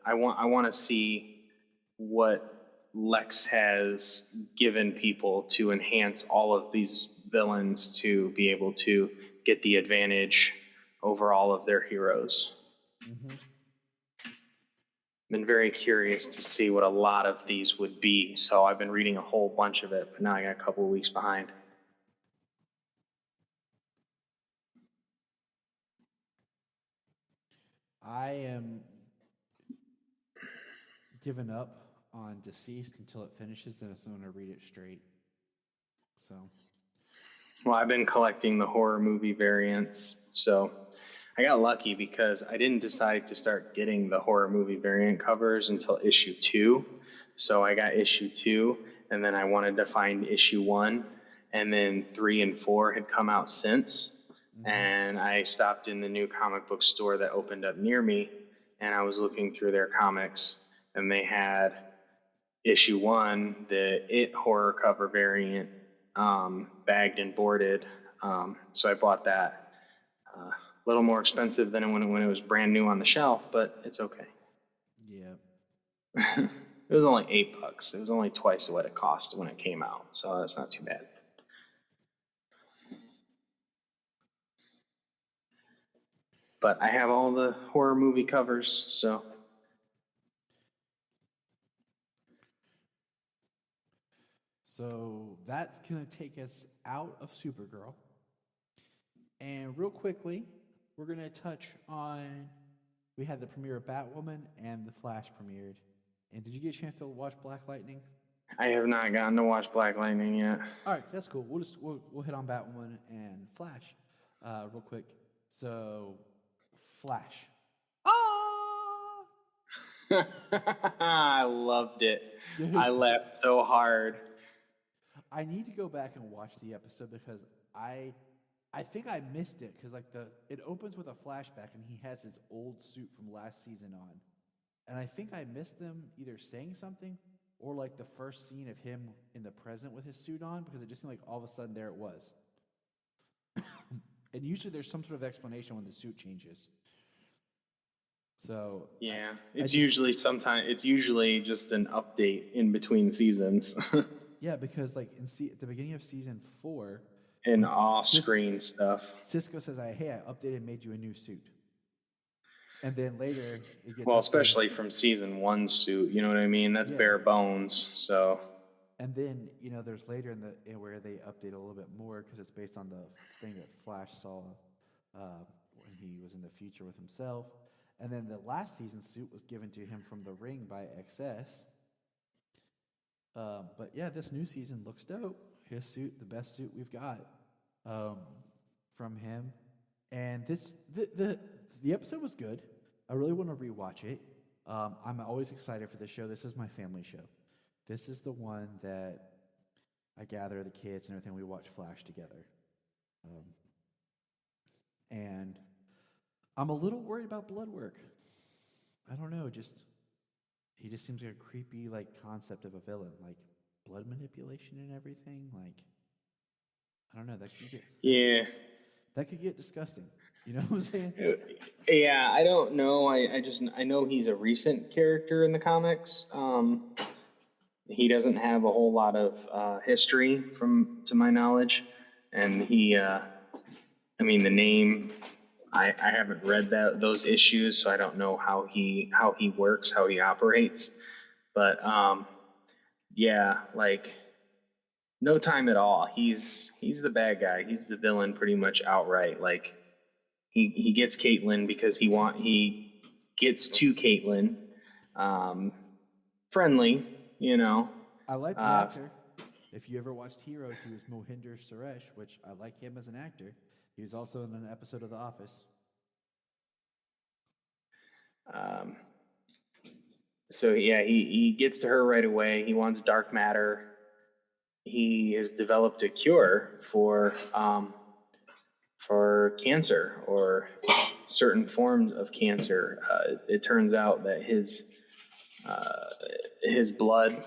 I want to see what Lex has given people to enhance all of these villains to be able to get the advantage over all of their heroes. Mm-hmm. Been very curious to see what a lot of these would be, so I've been reading a whole bunch of it, but now I got a couple of weeks behind. I am giving up on Deceased until it finishes, then I'm going to read it straight. So, well, I've been collecting the horror movie variants, so I got lucky because I didn't decide to start getting the horror movie variant covers until issue 2. So I got issue 2, and then I wanted to find issue 1, and then 3 and 4 had come out since. Mm-hmm. And I stopped in the new comic book store that opened up near me, and I was looking through their comics, and they had issue 1, the It horror cover variant, bagged and boarded. So I bought that. A little more expensive than when it was brand new on the shelf, but it's okay. Yeah. It was only $8. It was only twice what it cost when it came out, so that's not too bad. But I have all the horror movie covers, so. So that's going to take us out of Supergirl. And real quickly, we're going to touch on, we had the premiere of Batwoman and The Flash premiered. And did you get a chance to watch Black Lightning? I have not gotten to watch Black Lightning yet. All right, that's cool. We'll hit on Batwoman and Flash real quick. So, Flash. I loved it. Dude. I laughed so hard. I need to go back and watch the episode because I think I missed it because it opens with a flashback and he has his old suit from last season on. And I think I missed them either saying something or like the first scene of him in the present with his suit on, because it just seemed like all of a sudden there it was. And usually there's some sort of explanation when the suit changes. So yeah, it's usually just an update in between seasons. Yeah, because like at the beginning of season 4, and off-screen stuff, Cisco says, "Hey, I updated and made you a new suit." And then later it gets especially from season 1 suit, you know what I mean? That's bare bones. So. And then there's later where they update a little bit more because it's based on the thing that Flash saw when he was in the future with himself. And then the last season suit was given to him from the Ring by XS. But yeah, this new season looks dope. His suit, the best suit we've got from him. And the episode was good. I really want to rewatch it. I'm always excited for this show. This is my family show. This is the one that I gather the kids and everything. We watch Flash together. And I'm a little worried about blood work. I don't know, he just seems like a creepy like concept of a villain, like blood manipulation and everything. Like, I don't know, that could get disgusting. You know what I'm saying? Yeah, I don't know. I know he's a recent character in the comics. He doesn't have a whole lot of history to my knowledge, and the name. I haven't read those issues, so I don't know how he works, how he operates. But yeah, like no time at all. He's the bad guy. He's the villain pretty much outright. Like he gets Caitlin because he gets to Caitlin, friendly, you know. I like the actor. If you ever watched Heroes, he was Mohinder Suresh, which I like him as an actor. He was also in an episode of The Office. So yeah, he gets to her right away. He wants dark matter. He has developed a cure for cancer or certain forms of cancer. It turns out that his blood,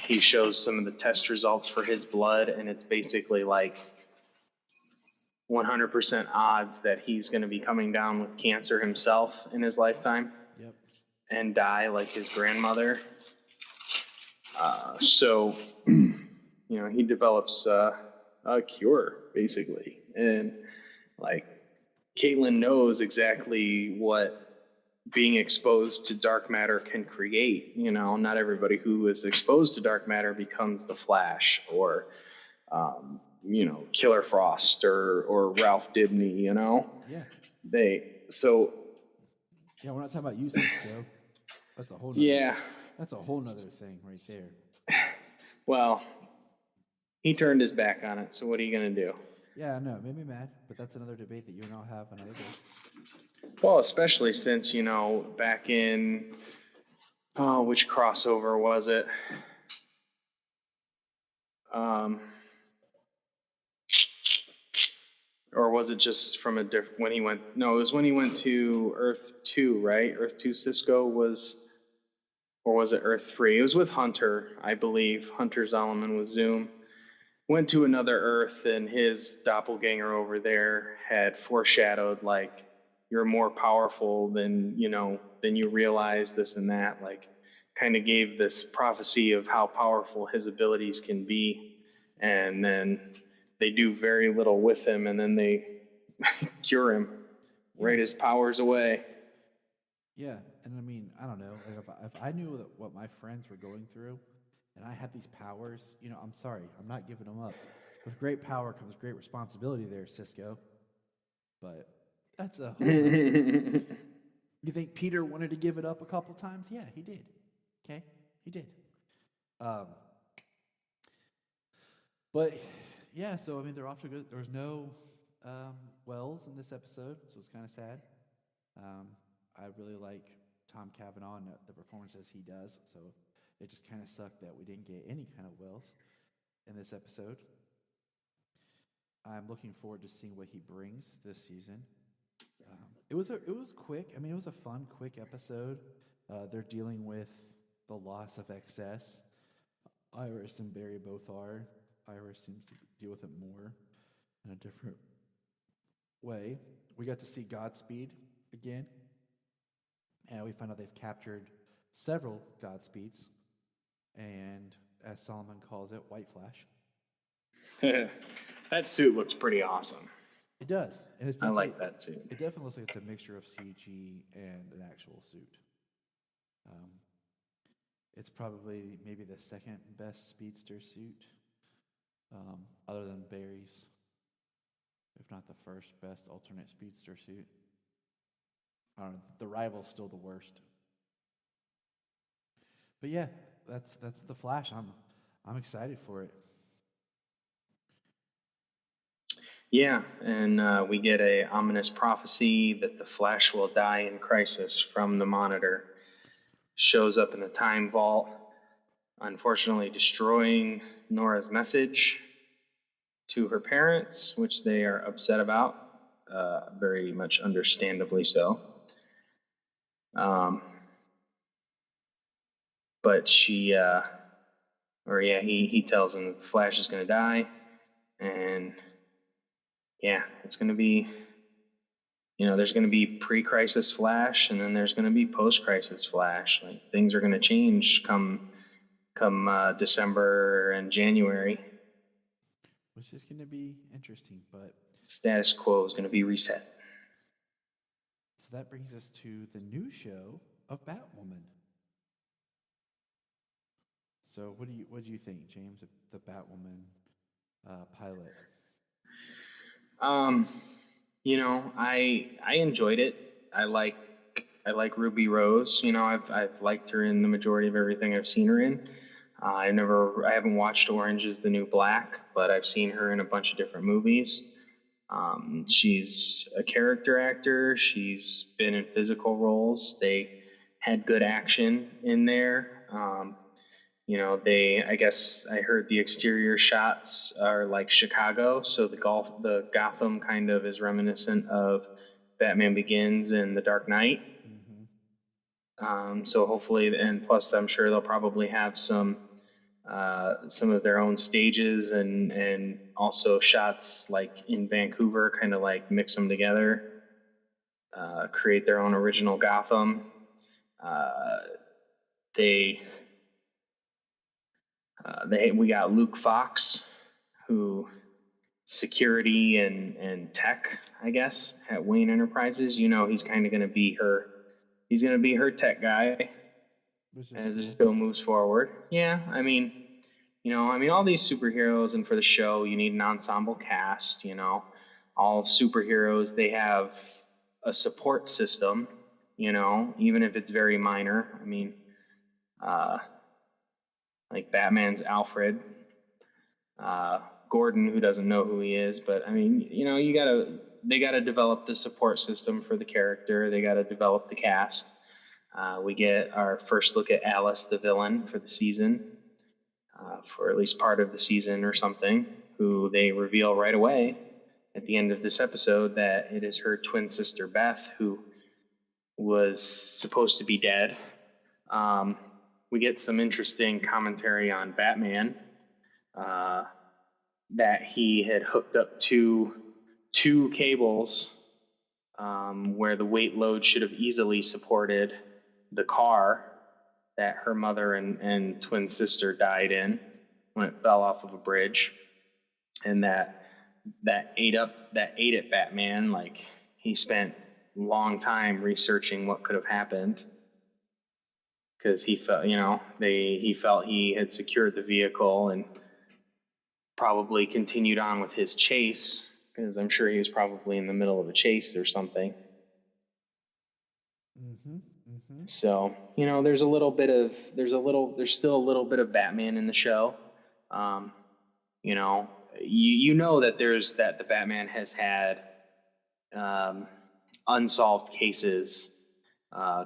he shows some of the test results for his blood, and it's basically like 100% odds that he's going to be coming down with cancer himself in his lifetime. Yep. And die like his grandmother. So, he develops a cure, basically. And, like, Caitlin knows exactly what being exposed to dark matter can create. Not everybody who is exposed to dark matter becomes the Flash or, Killer Frost or Ralph Dibny, Yeah. Yeah, we're not talking about you, Cisco. That's a whole nother thing right there. Well, he turned his back on it, so what are you going to do? Yeah, I know. It made me mad, but that's another debate that you and I'll have another day. Well, especially since, back in, which crossover was it? Or was it just from it was when he went to Earth 2, right? Earth 2 Cisco or was it Earth 3? It was with Hunter, I believe. Hunter Zolomon with Zoom. Went to another Earth, and his doppelganger over there had foreshadowed, like, you're more powerful than you realize, this and that. Like, kind of gave this prophecy of how powerful his abilities can be. And then they do very little with him, and then they cure him, raid his powers away. Yeah, and I mean, I don't know. Like if I knew what my friends were going through, and I had these powers, I'm sorry, I'm not giving them up. With great power comes great responsibility there, Cisco. But that's a whole You think Peter wanted to give it up a couple times? Yeah, he did. Okay? He did. But yeah, so I mean, they're off to good. There was no Wells in this episode, so it's kind of sad. I really like Tom Cavanaugh and the performances he does, so it just kind of sucked that we didn't get any kind of Wells in this episode. I'm looking forward to seeing what he brings this season. It was quick. I mean, it was a fun, quick episode. They're dealing with the loss of excess. Iris and Barry both are. Iris seems to deal with it more in a different way. We got to see Godspeed again. And we find out they've captured several Godspeeds. And as Solomon calls it, White Flash. That suit looks pretty awesome. It does. And I like that suit. It definitely looks like it's a mixture of CG and an actual suit. It's probably maybe the second best speedster suit, other than Barry's, if not the first best alternate speedster suit. I don't know. The rival's still the worst. But yeah, that's the Flash. I'm excited for it. Yeah, and we get a ominous prophecy that the Flash will die in crisis from the Monitor. Shows up in the time vault, unfortunately destroying Nora's message to her parents, which they are upset about, very much understandably so. but he tells him Flash is going to die, and yeah, it's going to be, there's going to be pre-crisis Flash, and then there's going to be post-crisis Flash. Like, things are going to change come December and January. Which is going to be interesting, but status quo is going to be reset. So that brings us to the new show of Batwoman. So what do you think, James, of the Batwoman pilot? I enjoyed it. I like Ruby Rose. I've liked her in the majority of everything I've seen her in. I haven't watched Orange is the New Black, but I've seen her in a bunch of different movies. She's a character actor. She's been in physical roles. They had good action in there. I guess I heard the exterior shots are like Chicago, so the Gotham kind of is reminiscent of Batman Begins and The Dark Knight. So hopefully, and plus I'm sure they'll probably have some of their own stages and also shots like in Vancouver, kind of like mix them together, create their own original Gotham. We got Luke Fox, who security and tech, I guess, at Wayne Enterprises. He's kind of going to be her. He's going to be her tech guy as the show moves forward. Yeah, I mean, all these superheroes, and for the show, you need an ensemble cast. All superheroes, they have a support system. Even if it's very minor. I mean, like Batman's Alfred, Gordon, who doesn't know who he is, but I mean, they gotta develop the support system for the character. They gotta develop the cast. We get our first look at Alice, the villain, for the season, for at least part of the season or something, who they reveal right away at the end of this episode that it is her twin sister Beth, who was supposed to be dead. We get some interesting commentary on Batman, that he had hooked up two cables where the weight load should have easily supported the car that her mother and twin sister died in when it fell off of a bridge, and that ate at Batman. Like, he spent a long time researching what could have happened, because he felt he had secured the vehicle and probably continued on with his chase, because I'm sure he was probably in the middle of a chase or something. So, there's still a little bit of Batman in the show. That the Batman has had unsolved cases,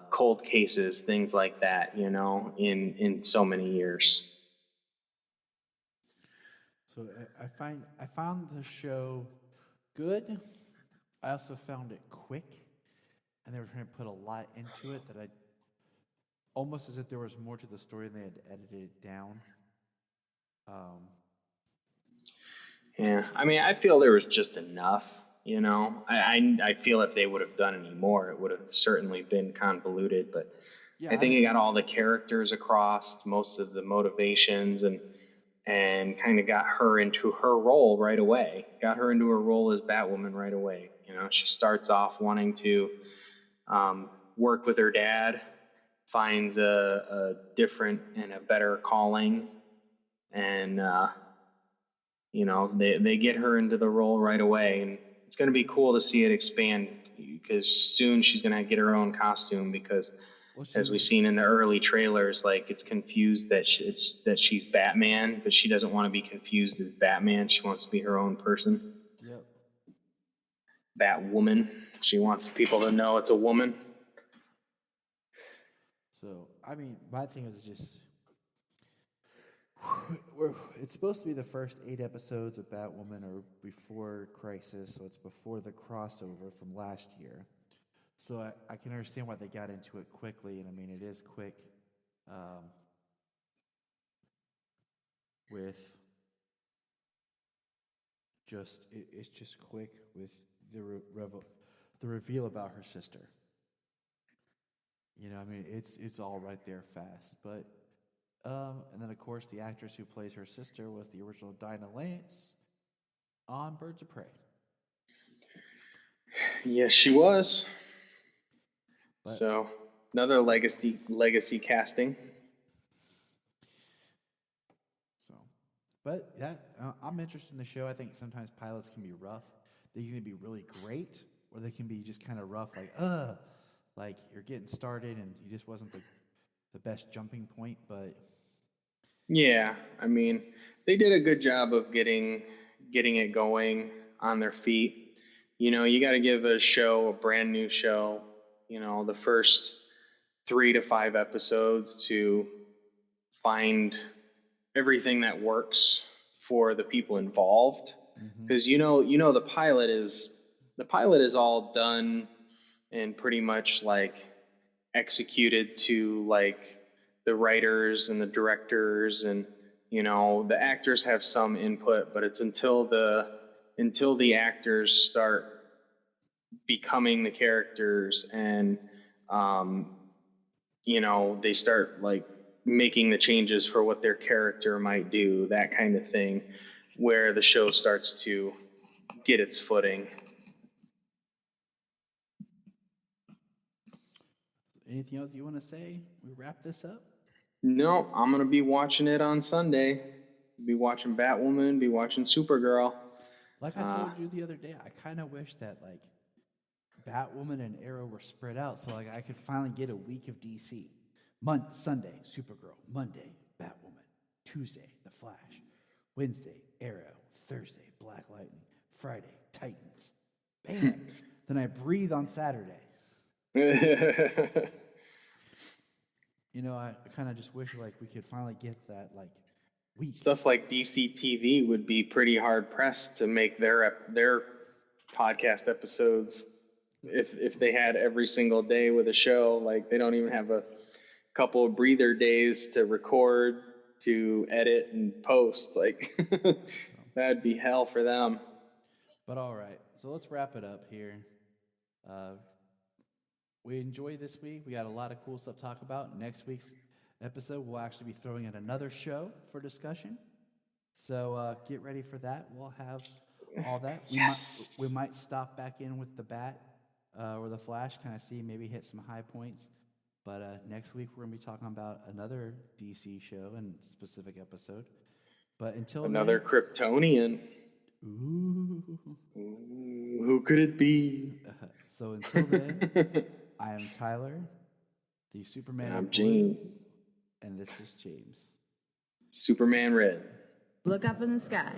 cold cases, things like that, in so many years. So I found the show good. I also found it quick, and they were trying to put a lot into it that I almost as if there was more to the story than they had edited it down. Yeah, I mean, I feel there was just enough. I feel if they would have done any more, it would have certainly been convoluted. But yeah, I think it got all the characters across, most of the motivations, and kind of got her into her role right away. Got her into her role as Batwoman right away. She starts off wanting to work with her dad, finds a different and a better calling, and they get her into the role right away. And it's going to be cool to see it expand, because soon she's going to get her own costume, because as we've seen in the early trailers, like, it's confused that she's Batman, but she doesn't want to be confused as Batman. She wants to be her own person. Yep. Batwoman. She wants people to know it's a woman. So, I mean, my thing is just, it's supposed to be the first 8 episodes of Batwoman or before Crisis, so it's before the crossover from last year. So I can understand why they got into it quickly, and I mean, it is quick. with it's just quick with the reveal about her sister. You know, I mean, it's all right there fast. But and then of course the actress who plays her sister was the original Dinah Lance on Birds of Prey. Yes, she was. But, So another legacy casting. So, but yeah, I'm interested in the show. I think sometimes pilots can be rough. They can be really great, or they can be just kind of rough, like you're getting started and you just wasn't the best jumping point. But Yeah, I mean, they did a good job of getting it going on their feet. You know, you got to give a brand new show, you know, the first 3 to 5 episodes to find everything that works for the people involved. Because you know the pilot is all done and pretty much like executed to like the writers and the directors, and you know the actors have some input, but it's until the actors start becoming the characters and you know they start like making the changes for what their character might do, that kind of thing, where the show starts to get its footing. anything else you want to say? We wrap this up. No, I'm going to be watching it on Sunday. Be watching Batwoman, be watching Supergirl. Like I told you the other day, I kind of wish that like Batwoman and Arrow were spread out, so like I could finally get a week of DC. Sunday, Supergirl. Monday, Batwoman. Tuesday, The Flash. Wednesday, Arrow. Thursday, Black Lightning. Friday, Titans. Bam! Then I breathe on Saturday. You know, I kind of just wish like we could finally get that like week. Stuff like DC TV would be pretty hard pressed to make their podcast episodes if they had every single day with a show. Like they don't even have a couple of breather days to record, to edit and post. Like that'd be hell for them. But all right, so let's wrap it up here. We enjoyed this week. We got a lot of cool stuff to talk about. Next week's episode, we'll actually be throwing in another show for discussion. So get ready for that. We'll have all that. We might stop back in with the Bat or the Flash, kind of see, maybe hit some high points. But next week, we're going to be talking about another DC show and specific episode. But until another then, Kryptonian. Ooh. Who could it be? So until then, I am Tyler, the Superman. And I'm Gene. And this is James. Superman Red. Look up in the sky.